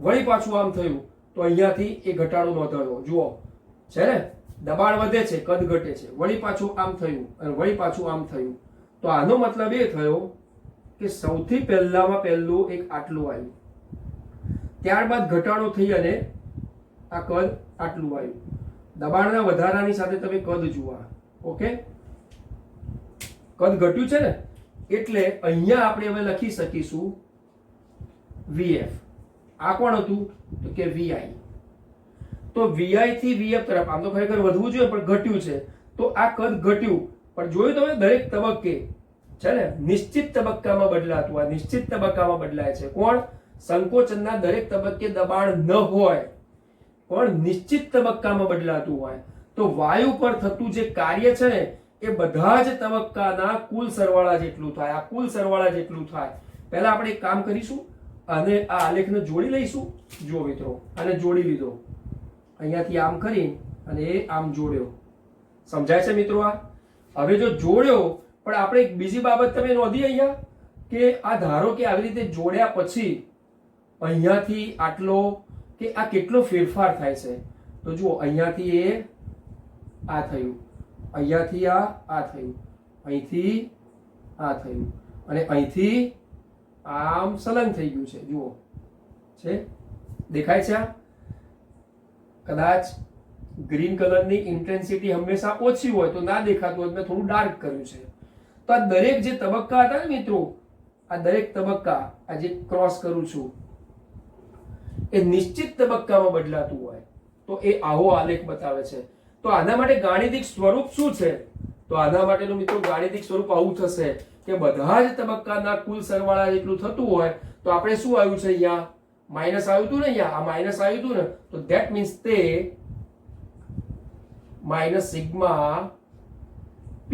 વળી પાછું આમ થયું તો અહીંયાથી એ ઘટાડો નોંધાયો. જુઓ છે ને, દબાણ વધે છે, કદ ઘટે છે. વળી પાછું આમ થયું અને વળી પાછું આમ થયું. તો આનો મતલબ એ થયો કે સૌથી પહેલામાં પહેલું એક આટલું આવ્યું, ત્યારબાદ ઘટાડો થઈ અને આ કદ આટલું આવ્યું. દબાણના વધારાની સાથે તમે કદ જુઓ. ઓકે, કદ ઘટ્યું છે ને, એટલે અહીંયા આપણે હવે લખી શકીશું VF. આ કોણ હતું? તો કે VI. તો VI થી VF તરફ આમ તો ખરેખર વધવું જોઈએ પણ ઘટ્યું છે, તો આ કદ ઘટ્યું. પણ જોયું તમે દરેક તબક્કે છે ને નિશ્ચિત તબક્કામાં બદલાતું. આ નિશ્ચિત તબક્કામાં બદલાય છે. કોણ? સંકોચનના દરેક તબક્કે દબાણ ન હોય પણ નિશ્ચિત તબક્કામાં બદલાતું હોય. તો વાયુ પર થતું જે કાર્ય છે ને, એ બધા જ તબક્કાના કુલ સરવાળા જેટલું થાય. આ કુલ સરવાળા જેટલું થાય. પહેલા આપણે એક કામ કરીશું, અને આ આલેખને જોડી લઈશું. જો મિત્રો, આને જોડી લીધો, અહીંયાથી આમ કરી અને એ આમ જોડ્યો. સમજાય છે મિત્રો? આ હવે જો જોડ્યો, પણ આપણે એક બીજી બાબત તમે નોંધી અહીંયા કે આ ધારો કે આવી રીતે જોડ્યા પછી અહીંયાથી આટલો કે આ કેટલો ફેરફાર થાય છે. તો જુઓ, અહીંયાથી એ આ થયું, અહીંયાથી આ થયું, અહીંથી આ થયું, અને અહીંથી આમ સલંગ થઈ ગયું છે. જુઓ છે, દેખાય છે? આ કદાચ ગ્રીન કલરની ઇન્ટેન્સિટી હંમેશા ઓછી હોય તો ના દેખાતું હોય, મેં થોડું ડાર્ક કર્યું છે. તો આ દરેક જે તબક્કા હતા ને મિત્રો, આ દરેક તબક્કા આ જે ક્રોસ કરું છું એ નિશ્ચિત તબક્કામાં બદલાતું હોય. તો એ આવો આલેખ બતાવે છે. તો આના માટે ગાણિતિક સ્વરૂપ શું છે? તો આના માટેનું મિત્રો ગાણિતિક સ્વરૂપ આવું થશે કે બધા જ તબક્કાના કુલ સરવાળા જેટલું થતું હોય. તો આપણે શું આવ્યું છે અહીંયા? માઇનસ આવ્યું હતું ને, અહીંયા આ માઇનસ આવ્યું હતું ને, તો ધેટ મીન્સ તે minus sigma P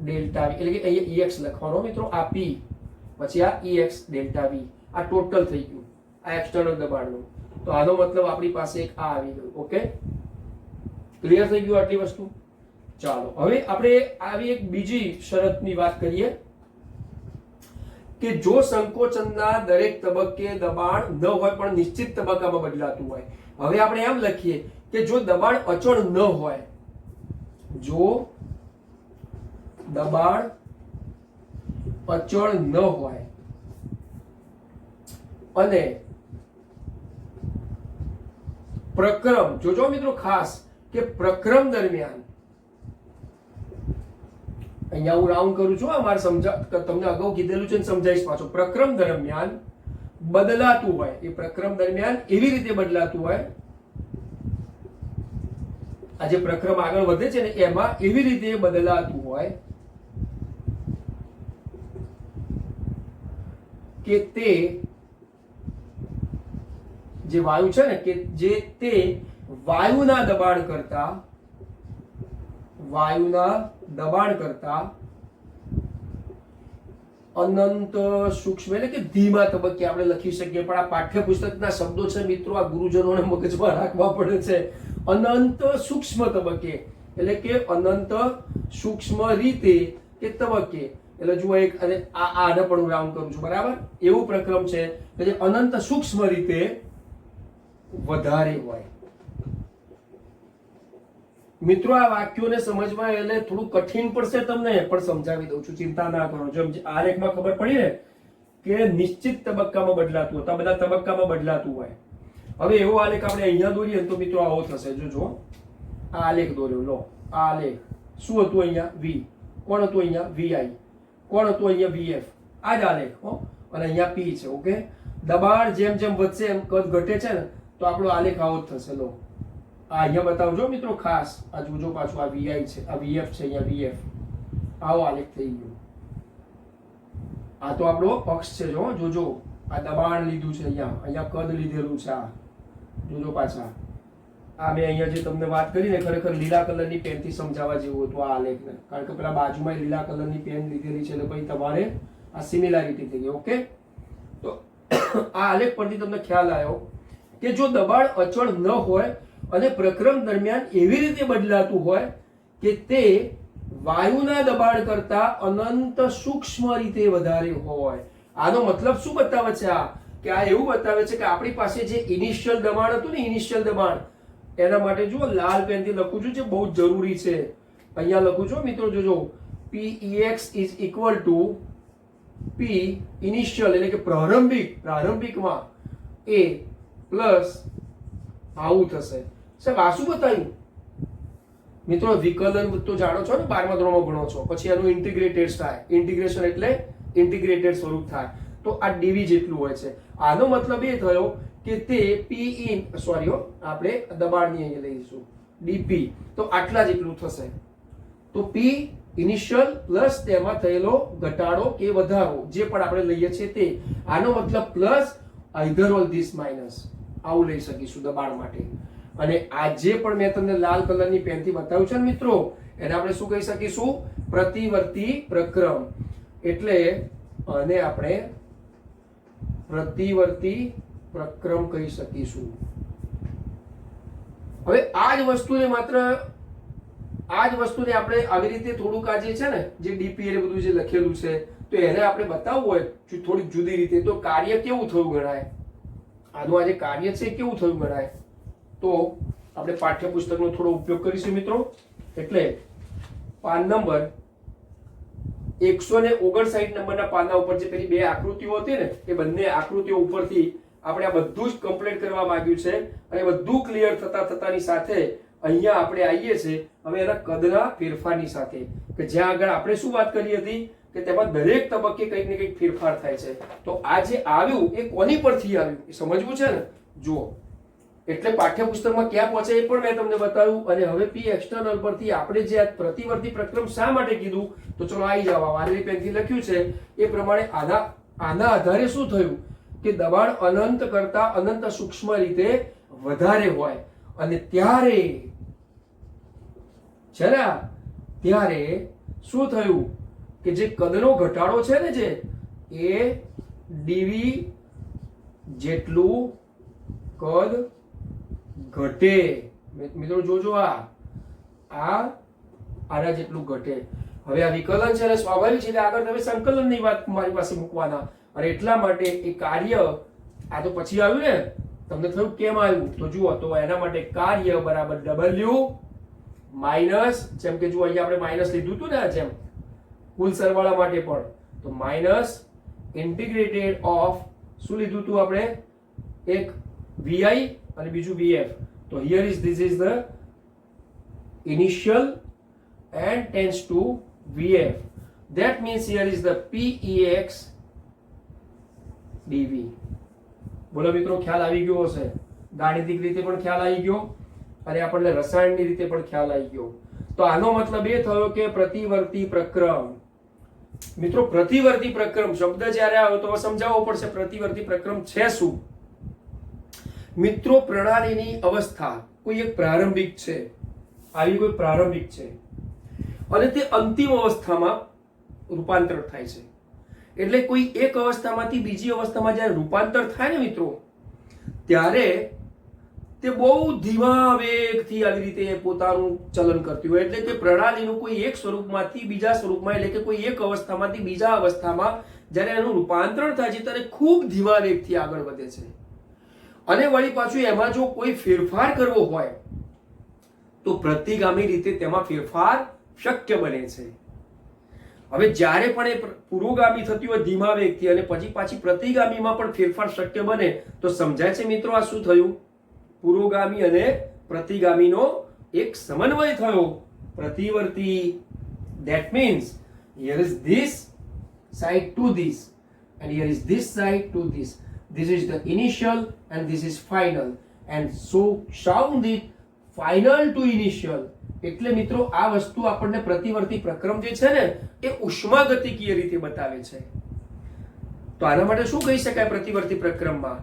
delta V, એટલે કે અહીંયા EX લખવાનો મિત્રો. આ P પછી આ EX ડેલ્ટા V, આ ટોટલ થઈ ગયું આ એક્સટર્નલ દબાણનું. તો આનો મતલબ આપણી પાસે એક આ આવી ગયું. ઓકે, ક્લિયર થઈ ગયું આટલી વસ્તુ? ચાલો હવે આપણે આવી એક બીજી શરતની વાત કરીએ કે જો સંકોચનના દરેક તબક્કે દબાણ ન હોય પણ નિશ્ચિત તબક્કામાં બદલાતું હોય. હવે આપણે એમ લખીએ કે જો દબાણ અચળ ન હોય, જો દબાણ અચળ ન હોય અને પ્રક્રમ, જોજો મિત્રો ખાસ કે પ્રક્રમ દરમિયાન, અહીંયા હું રાઉન્ડ કરું છું, અમારે તમને અગાઉ કીધેલું છે, સમજાઈશ પાછો. પ્રક્રમ દરમિયાન બદલાતું હોય, એ પ્રક્રમ દરમિયાન એવી રીતે બદલાતું હોય, આ જે પ્રક્રમ આગળ વધે છે ને એમાં એવી રીતે બદલાતું હોય કે તે જે વાયુ છે ને, કે જે તે વાયુના દબાણ કરતા અનંત સૂક્ષ્મ, એટલે કે ધીમા તબક્કે આપણે લખી શકીએ. પણ આ પાઠ્યપુસ્તકના શબ્દો છે મિત્રો, આ ગુરુજનોને મગજમાં રાખવા પડે છે. અનંત સૂક્ષ્મ તબક્કે એટલે કે અનંત સૂક્ષ્મ રીતે કે તબક્કે, એટલે જુઓ એક અને આને પણ હું રાઉન્ડ કરું છું, બરાબર. એવું પ્રક્રમ છે કે જે અનંત સૂક્ષ્મ રીતે વધારે હોય. મિત્રો આ વાક્યોને સમજવા એટલે થોડું કઠિન પડશે તમને, પણ સમજાવી દઉં છું, ચિંતા ના કરો. જો આલેખમાં ખબર પડી ને કે નિશ્ચિત તબક્કામાં બદલાતું હોય, બધા તબક્કામાં બદલાતું હોય. હવે એવો આલેખ આપણે અહીંયા દોરીએ તો મિત્રો આવો થશે. જો આ આલેખ દોર્યો, લો આ આલેખ શું હતું અહીંયા? V. કોણ હતું અહીંયા? Vi. કોણ હતું અહીંયા? Vf. આ જ આલેખ હો, અને અહીંયા P છે. ઓકે, દબાણ જેમ જેમ વધશે એમ કદ ઘટે છે ને, તો આપણો આલેખ આવો જ થશે. લો આ અહીંયા બતાવજો મિત્રો ખાસ, આ જોજો પાછું, આ Vi છે, આ Vf છે, અહીંયા Vf. આવો આલેખ થઈ ગયો. આ તો આપણો અક્ષ છે. જોજો આ દબાણ લીધું છે, અહીંયા કદ લીધેલું છે. આ જોજો પાછા, આ મેં અહીંયા જે તમને વાત કરી ને, ખરેખર લીલા કલરની પેનથી સમજાવવા જેવું હતું આ આલેખને, કારણ કે પેલા બાજુમાં લીલા કલરની પેન લીધેલી છે એટલે પછી તમારે આ સિમિલારિટી થઈ ગઈ. ઓકે, તો આ આલેખ પરથી તમને ખ્યાલ આવ્યો કે જો દબાણ અચળ ન હોય અને પ્રક્રમ દરમિયાન એવી રીતે બદલાતું હોય કે તે વાયુના દબાણ કરતા અનંત સૂક્ષ્મ રીતે વધારે હોય. આનો મતલબ શું બતાવે છે? આ કે આ એવું બતાવે છે કે આપણી પાસે જે ઇનિશિયલ દબાણ હતું ને, ઇનિશિયલ દબાણ, એના માટે જુઓ લાલ પેનથી લખું છું, જે બહુ જરૂરી છે. અહીંયા લખું છું મિત્રો, જોજો, Pex is equal two P initial એટલે કે પ્રારંભિકમાં A પ્લસ આવું થશે. સાહેબ આ શું બતાવ્યું મિત્રો? વિકલન તો જાણો છો ને, 12મા ધોરણમાં ભણો છો. પછી એનું ઇન્ટિગ્રેટેડ થાય. ઇન્ટિગ્રેશન એટલે ઇન્ટિગ્રેટેડ સ્વરૂપ થાય, તો આ dv જેટલું હોય છે. આનો મતલબ એ થયો કે તે P ઇન આપણે દબાણની અહીંયા લઈશું dp, તો આટલા જેટલું થશે. તો P ઇનિશિયલ પ્લસ તેમાં થયેલો ઘટાડો કે વધારો, જે પણ આપણે લઈએ છીએ તે. આનો મતલબ plus either all this minus, આવું લઈ શકીશું દબાણ માટે. અને આ જે પણ મેં તમને લાલ કલરની પેનથી બતાવ્યું છે ને મિત્રો, એને આપણે શું કહી શકીશું? પ્રતિવર્તી પ્રક્રમ. એટલે આને આપણે પ્રતિવર્તી પ્રક્રમ કહી શકીશું. હવે આ જ વસ્તુને આપણે આવી રીતે થોડુંક આ જે છે ને, જે ડીપી એ બધું જે લખેલું છે, તો એને આપણે બતાવવું હોય થોડીક જુદી રીતે, તો કાર્ય કેવું થયું ગણાય? આનું આ જે કાર્ય છે કેવું થયું ગણાય? તો આપણે પાઠ્યપુસ્તકનો થોડો ઉપયોગ કરીશું મિત્રો. એટલે પાન નંબર 159 નંબરના પાના ઉપર જે પેલી બે આકૃતિઓ હતી ને, એ બંને આકૃતિઓ ઉપરથી આપણે આ બધું જ કમ્પ્લીટ કરવા માંગ્યું છે. અને બધું ક્લિયર થતાની સાથે અહીંયા આપણે આવીએ છીએ હવે એના કદના ફેરફારની સાથે, કે જ્યાં આગળ આપણે શું વાત કરી હતી કે તેમાં દરેક તબક્કે કંઈક ને કંઈક ફેરફાર થાય છે. તો આ જે આવ્યું એ કોની પરથી આવ્યું એ સમજવું છે ને. જુઓ, એટલે પાઠ્યપુસ્તકમાં ક્યાં પહોંચે એ પણ મેં તમને બતાવ્યું. અને હવે P એક્સટર્નલ પરથી આપણે જે આ પ્રતિવર્તી પ્રક્રમ શા માટે કીધું, તો ચલો આવી જાવ. વાદળી પેનથી લખ્યું છે એ પ્રમાણે આના આધારે શું થયું કે દબાણ અનંત કરતા અનંત સૂક્ષ્મ રીતે વધારે હોય, અને ત્યારે શું થયું કે જે કદનો ઘટાડો છે ને, જે એ dv જેટલું કદ ઘટે. મિત્રો જોજો, આના જેટલું ઘટે. હવે આ વિકલન છે અને સ્વાભાવિક છે, એટલે આગળ તમે સંકલનની વાત મારી પાસે મૂકવાના. અને એટલા માટે એ કાર્ય આ તો પછી આવ્યું ને, તમને થયું કેમ આવ્યું? તો જુઓ, તો એના માટે કાર્ય બરાબર W માઇનસ, જેમ કે જુઓ અહીંયા આપણે માઇનસ લીધું હતું ને, જેમ કુલ સરવાળા માટે પણ, તો માઇનસ ઇન્ટિગ્રેટેડ ઓફ શું લીધું હતું આપણે? એક Vi અને બીજું Vf. તો here is this is the initial and tends to Vf. That means here is the Pex dv. બોલો મિત્રો, ખ્યાલ આવી ગયો હશે? ગાણિતિક રીતે પણ ખ્યાલ આવી ગયો અને આપણને રસાયણની રીતે પણ ખ્યાલ આવી ગયો. તો આનો મતલબ એ થયો કે પ્રતિવર્તી પ્રક્રમ. મિત્રો, પ્રતિવર્તી પ્રક્રમ શબ્દ જ્યારે આવ્યો તો સમજાવવો પડશે પ્રતિવર્તી પ્રક્રમ છે શું. મિત્રો, પ્રણાલીની અવસ્થા કોઈ એક પ્રારંભિક છે, આવી કોઈ પ્રારંભિક છે, અને તે અંતિમ અવસ્થામાં રૂપાંતર થાય છે. એટલે કોઈ એક અવસ્થામાંથી બીજી અવસ્થામાં જ્યારે રૂપાંતર થાય ને મિત્રો, ત્યારે તે બહુ ધીમા વેગથી આવી રીતે પોતાનું ચલન કરતી હોય. એટલે કે પ્રણાલીનું કોઈ એક સ્વરૂપમાંથી બીજા સ્વરૂપમાં, એટલે કે કોઈ એક અવસ્થામાંથી બીજા અવસ્થામાં જ્યારે એનું રૂપાંતરણ થાય છે, ત્યારે ખૂબ ધીમા વેગથી આગળ વધે છે. અને વળી પાછું એમાં જો કોઈ ફેરફાર કરવો હોય તો પ્રતિગામી રીતે તેમાં ફેરફાર શક્ય બને છે. હવે જ્યારે પણ એ પુરોગામી થતી હોય ધીમા વેગથી અને પછી પાછી પ્રતિગામીમાં પણ ફેરફાર શક્ય બને તો સમજાય છે મિત્રો આ શું થયું? પુરોગામી અને પ્રતિગામીનો એક સમન્વય થયો, પ્રતિવર્તી. That means here is this side to this and here is this side to this. This is the initial and this is final, and so sound it final to initial. એટલે મિત્રો આ વસ્તુ આપણને પ્રતિવર્તી પ્રક્રમ જે છે ને એ ઉષ્માગતિકીય રીતે બતાવે છે. તો આના માટે શું કહી શકાય પ્રતિવર્તી પ્રક્રમમાં?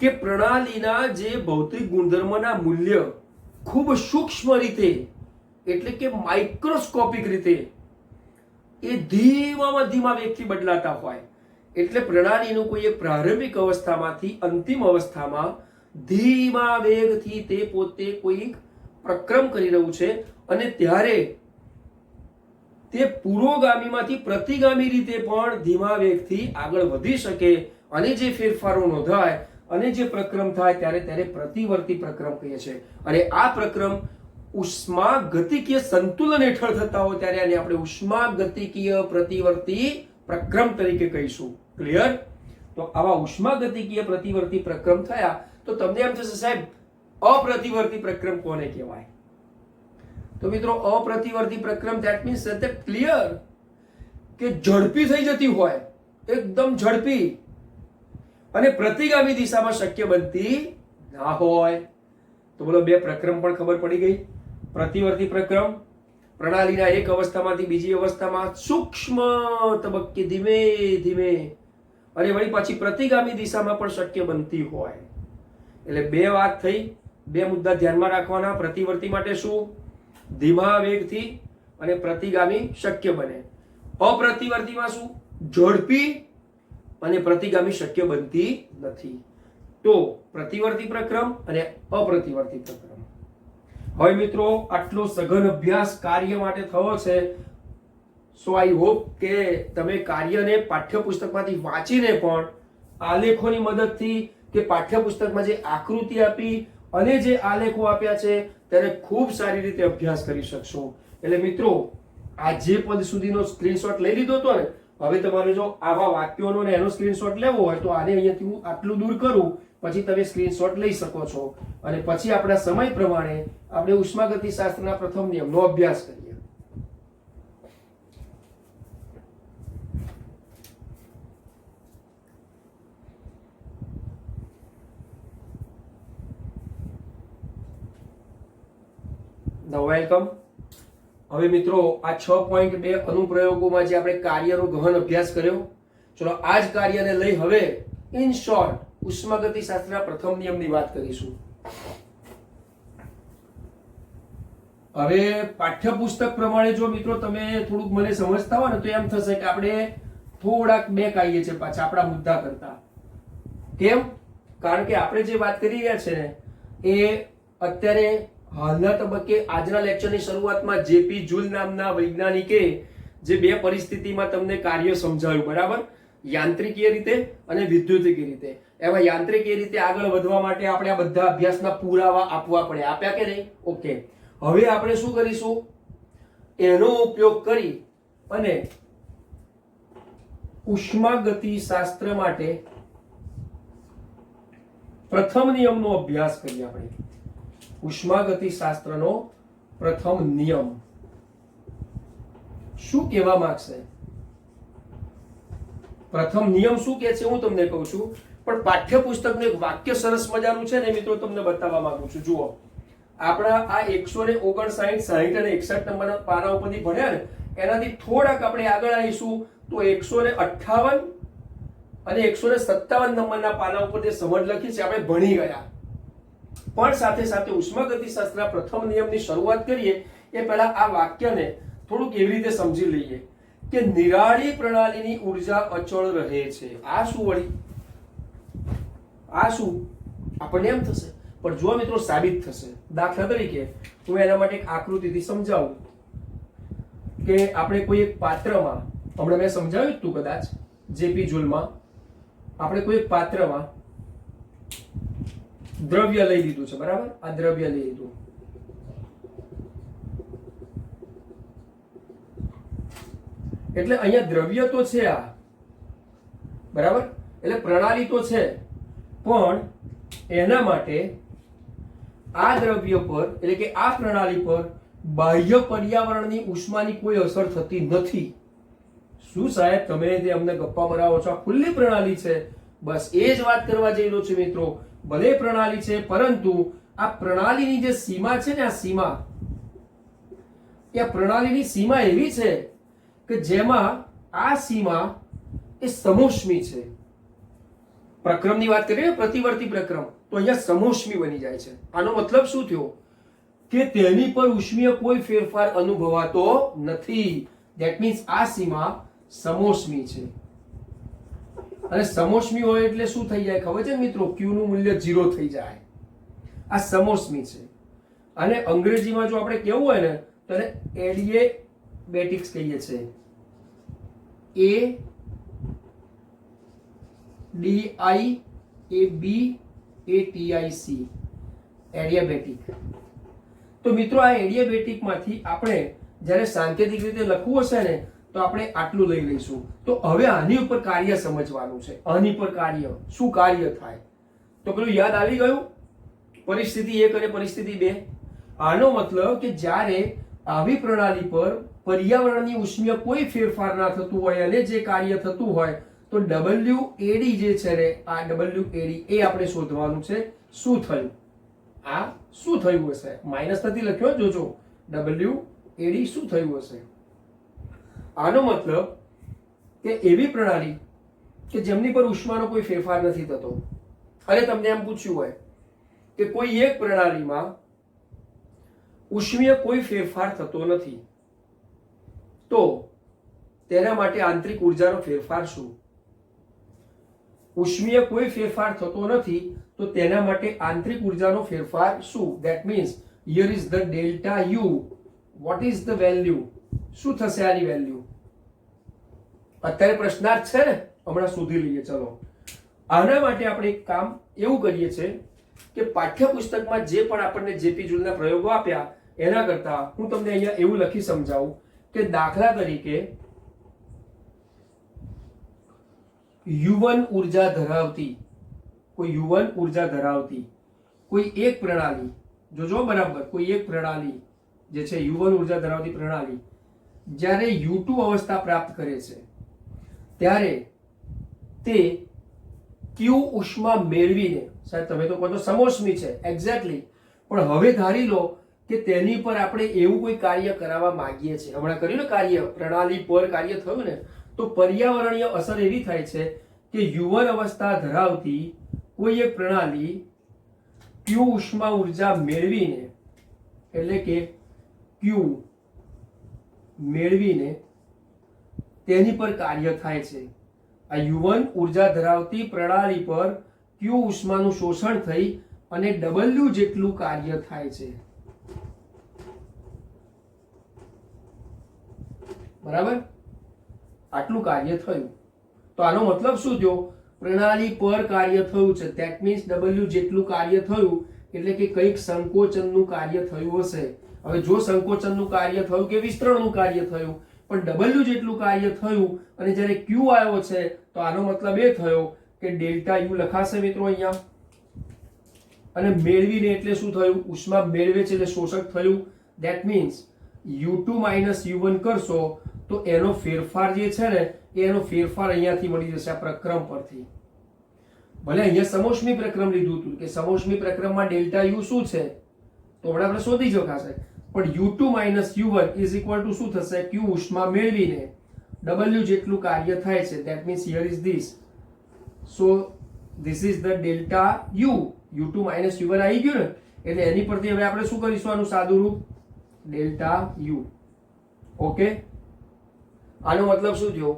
કે પ્રણાલીના જે ભૌતિક ગુણધર્મના મૂલ્ય ખૂબ સૂક્ષ્મ રીતે એટલે કે માઇક્રોસ્કોપિક રીતે એ ધીમામાં ધીમા વેગથી બદલાતા હોય. એટલે પ્રણાલીનું કોઈ એક પ્રારંભિક અવસ્થામાંથી અંતિમ અવસ્થામાં ધીમા વેગથી તે પોતે કોઈ પ્રક્રમ કરી રહ્યું છે અને ત્યારે તે પુરોગામીમાંથી પ્રતિગામી રીતે પણ ધીમા વેગથી આગળ વધી શકે અને જે ફેરફારો નોંધાય અને જે પ્રક્રમ થાય ત્યારે પ્રતિવર્તી પ્રક્રમ કહીએ છીએ. અને આ પ્રક્રમ ઉષ્માગતિકીય સંતુલન હેઠળ થતા હોય ત્યારે આને આપણે ઉષ્માગતિકીય પ્રતિવર્તી પ્રક્રમ તરીકે કહીશું. ક્લિયર? તો આવા ઉષ્માગતિકીય પ્રતિવર્તી પ્રક્રમ થયા તો તમને એમ થશે સાહેબ અપ્રતિવર્તી પ્રક્રમ કોને કહેવાય? તો મિત્રો અપ્રતિવર્તી પ્રક્રમ ધેટ મીન્સ that ક્લિયર કે ઝડપી થઈ જતી હોય, એકદમ ઝડપી અને પ્રતિગામી દિશામાં શક્ય બનતી ના હોય. તો બોલો બે પ્રક્રમ પણ ખબર પડી ગઈ. પ્રતિવર્તી પ્રક્રમ પ્રણાલીના એક અવસ્થામાંથી બીજી અવસ્થામાં સૂક્ષ્મ તબક્કે ધીમે ધીમે અને વળી પાછી પ્રતિગામી દિશામાં પણ શક્ય બનતી હોય. એટલે બે વાત થઈ, બે મુદ્દા ધ્યાનમાં રાખવાના. પ્રતિવર્તી માટે શું? ધીમા વેગથી અને પ્રતિગામી શક્ય બને. અપ્રતિવર્તીમાં શું? ઝડપી અને પ્રતિગામી શક્ય બનતી નથી. તો પ્રતિવર્તી પ્રક્રમ અને અપ્રતિવર્તી પ્રક્રમ. હવે મિત્રો આટલો સઘન અભ્યાસ કાર્ય માટે થયો છે. સો આઈ હોપ કે તમે કાર્યને પાઠ્યપુસ્તકમાંથી વાંચીને પણ આલેખોની મદદથી કે પાઠ્યપુસ્તકમાં જે આકૃતિ આપી અને જે આલેખો આપ્યા છે તેને ખૂબ સારી રીતે અભ્યાસ કરી શકશો. એટલે મિત્રો આ જે પદ સુધીનો સ્ક્રીનશોટ લઈ લીધો હતો ને, હવે તમારે જો આવા વાક્યોનો ને એનો સ્ક્રીનશોટ લેવો હોય તો આને અહીંયાથી હું આટલું દૂર કરું પછી તમે સ્ક્રીનશોટ લઈ શકો છો અને પછી આપણા સમય પ્રમાણે આપણે ઉષ્માગતિ શાસ્ત્રના પ્રથમ નિયમનો અભ્યાસ કરીએ. વેલકમ. હવે મિત્રો આ 6.2 અનુપ્રયોગોમાં જે આપણે કાર્યનો ગહન અભ્યાસ કર્યો, ચલો આ જ કાર્યને લઈ હવે ઇન શોર્ટ ઉષ્માગતિ શાસ્ત્રના પ્રથમ નિયમની વાત કરીશું. હવે પાઠ્યપુસ્તક પ્રમાણે જો મિત્રો તમે થોડુંક મને સમજતા હોય ને તો એમ થશે કે આપણે થોડાક બેક આવીએ છીએ પાછા આપણા મુદ્દા કરતા. કેમ? કારણ કે આપણે જે વાત કરી રહ્યા છે ને એ અત્યારે હાલના તબક્કે આજના લેક્ચરની શરૂઆતમાં જેપી જુલ નામના વૈજ્ઞાનિકે જે બે પરિસ્થિતિમાં તમને કાર્ય સમજાવ્યું, બરાબર? યાંત્રિકીય રીતે અને વિદ્યુતીય રીતે. એમાં યાંત્રિકીય રીતે આગળ વધવા માટે આપણે આ બધા અભ્યાસના પુરાવા આપવા પડે. આપ્યા કે નહીં? ઓકે. હવે આપણે શું કરીશું? એનો ઉપયોગ કરી અને ઉષ્માગતિ શાસ્ત્ર માટે પ્રથમ નિયમનો અભ્યાસ કરીએ. આપણે ઉષ્માગતિ શાસ્ત્રનો પ્રથમ નિયમ શું કહેવા માંગશે? પ્રથમ નિયમ શું કહે છે હું તમને કહું છું, પણ પાઠ્યપુસ્તકનું એક વાક્ય સરસ મજાનું છે ને મિત્રો તમને બતાવવા માંગુ છું. જુઓ, આપણા આ 159, 60 અને 61 નંબરના પાના ઉપરથી ભણ્યા ને એનાથી થોડાક આપણે આગળ આવીશું તો 158 અને 157 નંબરના પાના ઉપર જે સમજ લખી છે આપણે ભણી ગયા. પણ સાથે સાથે ઉષ્માગતિ શાસ્ત્રના પ્રથમ નિયમની શરૂઆત કરીએ એ પહેલા આ વાક્યને થોડુંક એવી રીતે સમજી લઈએ કે નિરાળી પ્રણાલીની ઉર્જા અચળ રહે છે. આ શું વળી? આ શું? આપણને એમ થશે, પણ જો મિત્રો સાબિત થશે. દાખલા તરીકે હું એના માટે એક આકૃતિથી સમજાવું કે આપણે કોઈ એક પાત્રમાં, હમણાં મેં સમજાવ્યું તું કદાચ જેપી જુલમાં, આપણે કોઈ એક પાત્રમાં દ્રવ્ય લઈ લીધું છે, બરાબર? આ દ્રવ્ય લઈ લીધું. એટલે અહીંયા દ્રવ્ય તો છે આ, બરાબર, એટલે પ્રણાલી તો છે, પણ એના માટે આ દ્રવ્ય પર એટલે કે આ પ્રણાલી પર બાહ્ય પર્યાવરણની ઉષ્માની કોઈ અસર થતી નથી. શું સાહેબ તમે જે અમને ગપ્પા મરાવો છો, આ ખુલ્લી પ્રણાલી છે. બસ એ જ વાત કરવા જઈ રહ્યો છું મિત્રો. ભલે પ્રણાલી છે, પરંતુ આ પ્રણાલીની જે સીમા છે ને, આ સીમા, એ પ્રણાલીની સીમા એવી છે કે જેમાં આ સીમા એ સમોષ્મી છે. પ્રક્રમની વાત કરીએ, પ્રતિવર્તી પ્રક્રમ, તો અહીંયા સમોષ્મી બની જાય છે. આનો મતલબ શું થયો કે તેની પર ઉષ્મીય કોઈ ફેરફાર અનુભવાતો નથી. ધેટ મીન્સ આ સીમા સમોષ્મી છે. અને સમોષ્મી હોય એટલે શું થઈ જાય ખબર છે મિત્રો? Q નું મૂલ્ય 0 થઈ જાય. આ સમોષ્મી છે. અને અંગ્રેજીમાં જો આપણે કહેવું હોય ને તો એને એડિયેબેટિક્સ કહીએ છીએ. ADIABATIC, adiabatic. તો મિત્રો આ એડિયાબેટિક માંથી આપણે જ્યારે સાંકેતિક રીતે લખવું હશે ને તો આપણે આટલું લઈ લઈશું. તો હવે આની ઉપર કાર્ય સમજવાનું છે. આની પર કાર્ય, શું કાર્ય થાય? તો પેલું યાદ આવી ગયું, પરિસ્થિતિ 1 અને પરિસ્થિતિ 2. આનો મતલબ કે જ્યારે આવી પ્રણાલી પર પર્યાવરણની ઉષ્મીય કોઈ ફેરફાર ના થતું હોય અને જે કાર્ય થતું હોય તો WAD જે છે ને, આ WAD એ આપણે શોધવાનું છે. શું થયું? આ શું થયું હશે? માઇનસ નથી લખ્યો, જોજો. WAD શું થયું હશે? આનો મતલબ કે એવી પ્રણાલી કે જેમની પર ઉષ્માનો કોઈ ફેરફાર નથી થતો, અને તમને એમ પૂછ્યું હોય કે કોઈ એક પ્રણાલીમાં ઉષ્મીય કોઈ ફેરફાર થતો નથી, તો તેના માટે આંતરિક ઉર્જાનો ફેરફાર શું? ઉષ્મીય કોઈ ફેરફાર થતો નથી તો તેના માટે આંતરિક ઉર્જાનો ફેરફાર શું? That means here is the delta you. What is the value? શું થશે આની વેલ્યુ? અત્યારે પ્રશ્નાર્થ છે ને, હમણાં શોધી લઈએ. ચલો, આના માટે આપણે એક કામ એવું કરીએ છીએ કે પાઠ્યપુસ્તકમાં જે પણ આપણને જેપી જુલના પ્રયોગો આપ્યા એના કરતા હું તમને અહીંયા એવું લખી સમજાવું કે દાખલા તરીકે યુવન ઉર્જા ધરાવતી કોઈ એક પ્રણાલી, જોજો બરાબર, કોઈ એક પ્રણાલી જે છે યુવન ઉર્જા ધરાવતી પ્રણાલી જ્યારે U2 અવસ્થા પ્રાપ્ત કરે છે ત્યારે તે Q ઉષ્મા મેળવીને, સાહેબ તમે તો કહો છો સમોષ્મી છે, એક્ઝેક્ટલી, પણ હવે ધારી લો કે તેની પર આપણે એવું કોઈ કાર્ય કરાવવા માંગીએ છીએ. હમણાં કર્યું ને કાર્ય, પ્રણાલી પર કાર્ય થયું ને, તો પર્યાવરણીય અસર એવી થાય છે કે યુવન અવસ્થા ધરાવતી કોઈ એક પ્રણાલી Q ઉષ્મા ઉર્જા મેળવીને, એટલે કે Q મેળવીને તેની પર કાર્ય થાય છે. આ યુવન ઉર્જા ધરાવતી પ્રણાલી પર Q ઉષ્માનું શોષણ થઈ અને W જેટલું કાર્ય થાય છે. બરાબર? આટલું કાર્ય થયું. તો આનો મતલબ શું થયો? પ્રણાલી પર કાર્ય થયું છે. ધેટ મીન્સ W જેટલું કાર્ય થયું, એટલે કે કંઈક સંકોચનનું કાર્ય થયું હશે. હવે જો સંકોચનનું કાર્ય થયું કે વિસ્તરણનું કાર્ય થયું, પણ W જેટલું કાર્ય થયું અને જ્યારે Q આવ્યો છે તો આનો મતલબ એ થયો કે ડેલ્ટા U લખાશે મિત્રો અહીંયા. અને મેળવીને એટલે શું થયું? ઉષ્મા મેળવે છે એટલે શોષક થયું. ધેટ મીન્સ U2 - U1 કરશો તો એનો ફેરફાર જે છે ને, એનો ફેરફાર અહીંયાથી મળી જશે આ પ્રક્રમ પરથી. ભલે અહીંયા સમોષ્મી પ્રક્રમ લીધું હતું કે સમોષ્મી પ્રક્રમમાં ડેલ્ટા U શું છે તો હમણાં આપણે શોધી શકાશે, પણ U2 - U1 is equal to શું થશે? Q ઉષ્મા મેળવીને W જેટલું કાર્ય થાય છે. That means here is this. So this is the delta U. U2 - U1 આવી ગયું ને, એટલે એની પરથી હવે આપણે શું કરીશું? આનું સાદું રૂપ ડેલ્ટા U. ઓકે, આનો મતલબ શું થયો?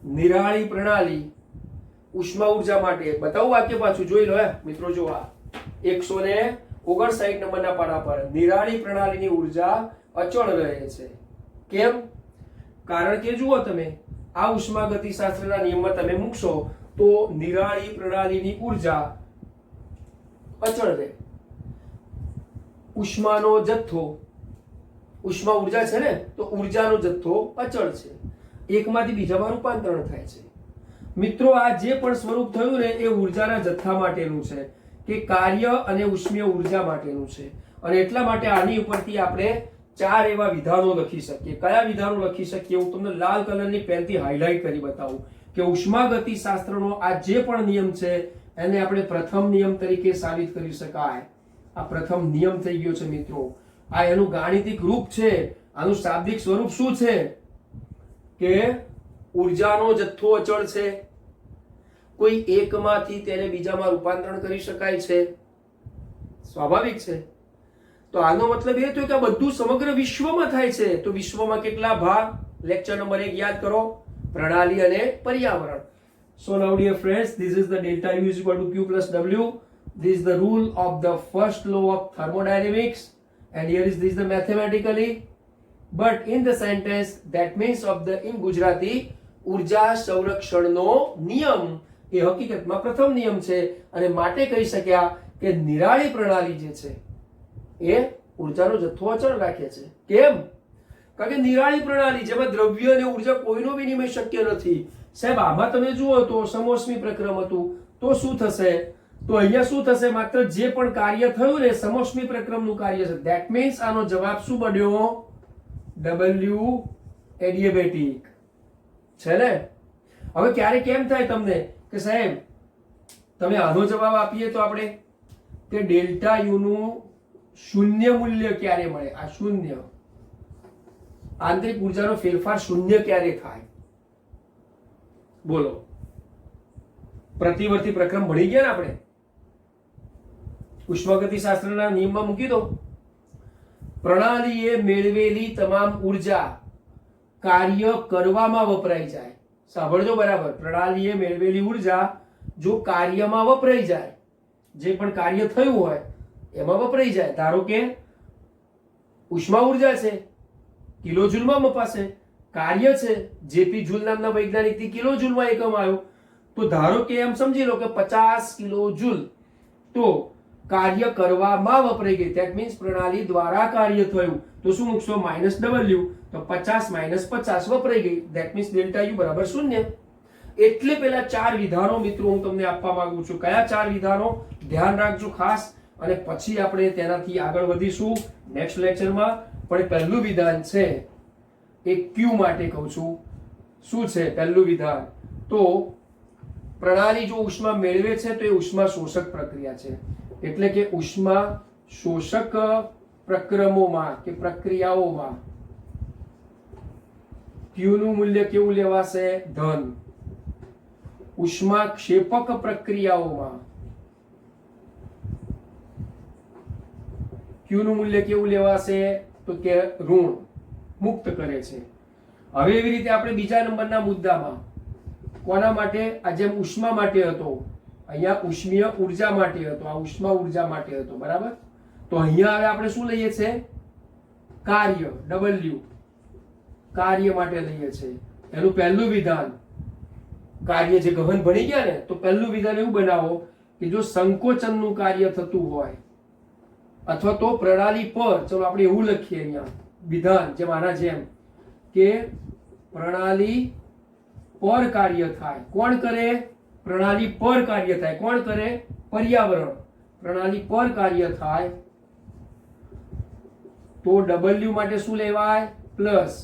નિરાળી પ્રણાલી ઉષ્મા ઉર્જા માટે, બતાવું વાક્ય પાછું જોઈ લો મિત્રો. જો આ 159 નંબરના પાના પર નિરાળી પ્રણાલીની ઉર્જા અચળ રહે છે. કેમ? કારણ કે જુઓ તમે, આ ઉષ્મા ગતિશાસ્ત્રના નિયમમાં તમે મૂકશો તો નિરાળી પ્રણાલીની ઉર્જા અચળ રહે. ઉષ્માનો જથ્થો, ઉષ્મા ઉર્જા છે ને, તો ઉર્જાનો જથ્થો અચળ છે. એકમાંથી બીજામાં રૂપાંતરણ થાય છે. મિત્રો આ જે પણ સ્વરૂપ થયું ને એ ઉર્જાના જથ્થા માટેનું છે કે કાર્ય અને ઉષ્મીય ઉર્જા માટેનું છે. અને એટલા માટે આની ઉપરથી આપણે 4 એવા વિધાનો લખી શકીએ. કયા વિધાનો લખી શકીએ હું તમને લાલ કલરની પેનથી હાઇલાઇટ કરી બતાવું કે ઉષ્માગતિ શાસ્ત્રનો આ જે પણ નિયમ છે એને આપણે પ્રથમ નિયમ તરીકે સાબિત કરી શકાય. આ પ્રથમ નિયમ થઈ ગયો છે મિત્રો. આ એનું ગાણિતિક રૂપ છે. આનું શાબ્દિક સ્વરૂપ શું છે કે ઉર્જાનો જથ્થો અચળ છે, કોઈ એકમાંથી તેને બીજામાં રૂપાંતરણ કરી શકાય છે. સ્વાભાવિક છે. તો આનો મતલબ એ થયો કે આ બધું સમગ્ર વિશ્વમાં થાય છે. તો વિશ્વમાં કેટલા ભાગ? લેક્ચર નંબર 1 યાદ કરો, પ્રણાલી અને પર્યાવરણ. So now dear friends, this is the delta U is equal to Q plus W. This is the rule of the first law of thermodynamics, and here is this the mathematically, but in the sentence that means of the in Gujarati ઉર્જા સંરક્ષણનો નિયમ એ હકીકતમાં પ્રથમ નિયમ છે અને માટે કહી શક્યા કે નિરાળી પ્રણાલી જે છે એ ઉર્જાનો જથ્થો અચળ રાખે છે. કેમ? કારણ કે નિરાળી પ્રણાલી જેમાં દ્રવ્ય અને ઉર્જા કોઈનો વિનિમય શક્ય નથી. સાહેબ આમાં તમે જુઓ તો સમોષ્મી પ્રક્રમ હતું તો શું થશે? તો અહીંયા શું થશે? માત્ર જે પણ કાર્ય થયું ને સમોષ્મી પ્રક્રમનું કાર્ય છે. ધેટ મીન્સ આનો જવાબ શું બન્યો? W એડિયાબેટિક છે ને. હવે ક્યારે કેમ થાય તમને કે સાહેબ તમે આનો જવાબ આપીએ તો આપણે કે ડેલ્ટા યુ નું શૂન્ય મૂલ્ય ક્યારે મળે? આ શૂન્ય આંતરિક ઉર્જાનો ફેરફાર શૂન્ય ક્યારે થાય? બોલો. પ્રતિવર્તી પ્રક્રમ ભણી ગયા ને આપણે, ઉષ્માગતિ શાસ્ત્રના નિયમમાં મૂકી દો. પ્રણાલીએ મેળવેલી તમામ ઉર્જા કાર્ય કરવામાં વપરાઈ જાય. સાંભળજો બરાબર. પ્રણાલીએ મેળવેલી ઉર્જા જો કાર્યમાં વપરાઈ જાય, જે પણ કાર્ય થયું હોય એમાં વપરાઈ જાય. ધારો કે ઉષ્મા ઉર્જા છે, કિલો જૂલમાં મપાશે. કાર્ય છે, જેપી જૂલ નામના વૈજ્ઞાનિકથી કિલો જૂલમાં એકમ આવ્યો. તો ધારો કે એમ સમજી લો કે 50 કિલો જૂલ તો કાર્ય કરવામાં વપરાઈ ગઈ. ધેટ મીન્સ પ્રણાલી દ્વારા કાર્ય થયું. તો શું મૂકશો? -W. તો 50 - 50 વપરાઈ ગઈ. ધેટ મીન્સ ડેલ્ટા યુ બરાબર 0. એટલે પેલા 4 વિધાનો મિત્રો હું તમને આપવા માંગુ છું. કયા 4 વિધાનો? ધ્યાન રાખજો ખાસ, અને પછી આપણે તેનાથી આગળ વધીશું નેક્સ્ટ લેક્ચરમાં. પણ પહેલું વિધાન છે એ Q માટે કહું છું. શું છે પહેલું વિધાન? તો પ્રણાલી જો ઉષ્મા મેળવે છે તો એ ઉષ્મા શોષક પ્રક્રિયા છે. એટલે કે ઉષ્મા શોષક પ્રક્રમોમાં કે પ્રક્રિયાઓમાં Q નું મૂલ્ય કેવું લેવાશે? ધન. ઉષ્મા ક્ષેપક પ્રક્રિયાઓમાં Q નું મૂલ્ય કેવું લેવાશે? તો કે ઋણ. મુક્ત કરે છે. હવે એવી રીતે આપણે બીજા નંબરના મુદ્દામાં કોના માટે? આ જેમ ઉષ્મા માટે હતો, અહીંયા ઉષ્મીય ઉર્જા માટે હતો, આ ઉષ્મા ઉર્જા માટે હતો. બરાબર. તો અહીંયા હવે આપણે શું લઈએ છે? કાર્ય. W કાર્ય માટે લઈએ છે. એનું પહેલું વિધાન કાર્ય જે ગહન ભણી ગયા ને, તો પહેલું વિધાન એવું બનાવો કે જો સંકોચનનું કાર્ય થતું હોય અથવા તો પ્રણાલી પર, ચલો આપણે એવું લખીએ અહીંયા વિધાન જેમ આના જેમ કે પ્રણાલી પર કાર્ય થાય. કોણ કરે? પ્રણાલી પર કાર્ય થાય. કોણ કરે? પર્યાવરણ. પ્રણાલી પર કાર્ય થાય તો W માટે શું લેવાય? પ્લસ.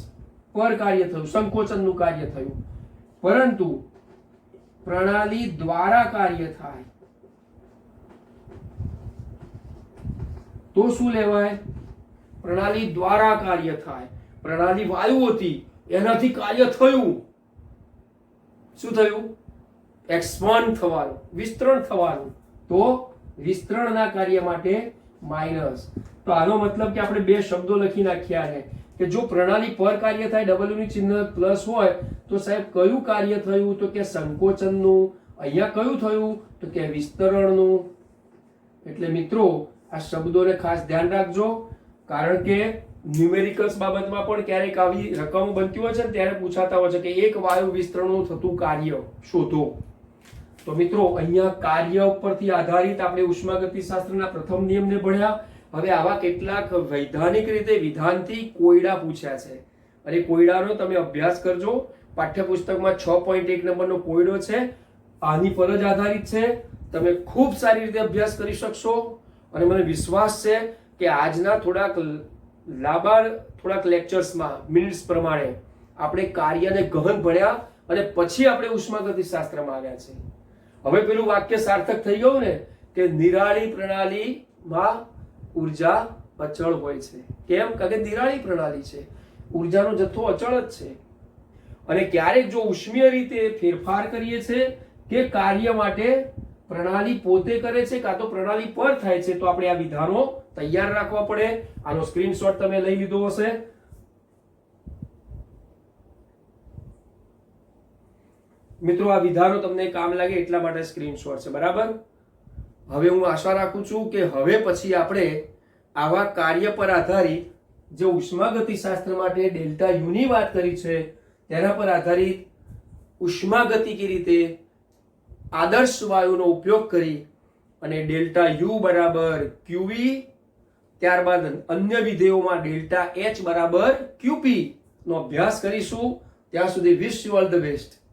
પર કાર્ય થયું, સંકોચનનું કાર્ય થયું. પરંતુ પ્રણાલી દ્વારા કાર્ય થાય તો શું લેવાય? પ્રણાલી દ્વારા કાર્ય થાય. પ્રણાલી વાયુ હતી, એનાથી કાર્ય થયું. શું થયું? એક્સપાન્ડ થવાનું, વિસ્તરણ થવાનું. તો વિસ્તરણના કાર્ય માટે માઇનસ. તો આનો મતલબ કે આપણે બે શબ્દો લખી નાખ્યા છે કે જો પ્રણાલી પર કાર્ય થાય, W ની ચિહ્ન પ્લસ હોય, તો સાહેબ કયું કાર્ય થયું? તો કે સંકોચનનું. અહીંયા કયું થયું? તો કે વિસ્તરણનું. એટલે મિત્રો આ શબ્દોને ખાસ ધ્યાન રાખજો, કારણ કે ન્યુમેરિકલ્સ બાબતમાં પણ ક્યારેક આવી રકમો બનતી હોય છે ને ત્યારે પૂછાતા હોય છે કે એક વાયુ વિસ્તરણનું થતું કાર્ય શોધો. તો મિત્રો અહીંયા કાર્ય ઉપરથી આધારિત આપણે ઉષ્માગતિ શાસ્ત્રના પ્રથમ નિયમને ભણ્યા. હવે આવા કેટલાક વૈધાનિક રીતે વિધાનથી કોયડા પૂછ્યા છે, અને કોયડાનો તમે અભ્યાસ કરજો. પાઠ્યપુસ્તકમાં 6.1 નંબરનો કોયડો છે, આની પર જ આધારિત છે. તમે ખૂબ સારી રીતે અભ્યાસ કરી શકશો અને મને વિશ્વાસ છે કે આજના થોડાક લેક્ચર્સમાં મિનિટ્સ પ્રમાણે આપણે કાર્યને ગહન ભણ્યા અને પછી આપણે ઉષ્માગતિશાસ્ત્રમાં આવ્યા છે. હવે પેલું વાક્ય સાર્થક થઈ ગયું ને કે નિરાળી પ્રણાલીમાં ઉર્જા અચળ હોય છે. કેમ? કારણ કે નિરાળી પ્રણાલી છે, ઉર્જાનો જથ્થો અચળ જ છે. અને ક્યારેક જો ઉષ્મીય રીતે ફેરફાર કરીએ છે કે કાર્ય માટે પ્રણાલી પોતે કરે છે કાં તો પ્રણાલી પર થાય છે, તો આપણે આ વિધાનો તૈયાર રાખવા પડે. આનો સ્ક્રીનશોટ તમે લઈ લીધો હશે. મિત્રો, આ વિધાનો તમને કામ લાગે એટલા માટે સ્ક્રીનશોટ છે, બરાબર? હવે હું આશા રાખું છું કે હવે પછી આપણે આવા કાર્ય પર આધારિત જે ઉષ્માગતિશાસ્ત્ર માટે ડેલ્ટા યુ ની વાત કરી છે તેના પર આધારિત ઉષ્માગતિકી રીતે આદર્શ વાયુનો ઉપયોગ કરી અને ડેલ્ટા યુ બરાબર ક્યુવી, ત્યારબાદ અન્ય વિધેયોમાં ડેલ્ટા એચ બરાબર ક્યુપી નો અભ્યાસ કરીશું. ત્યાં સુધી wish you all the best.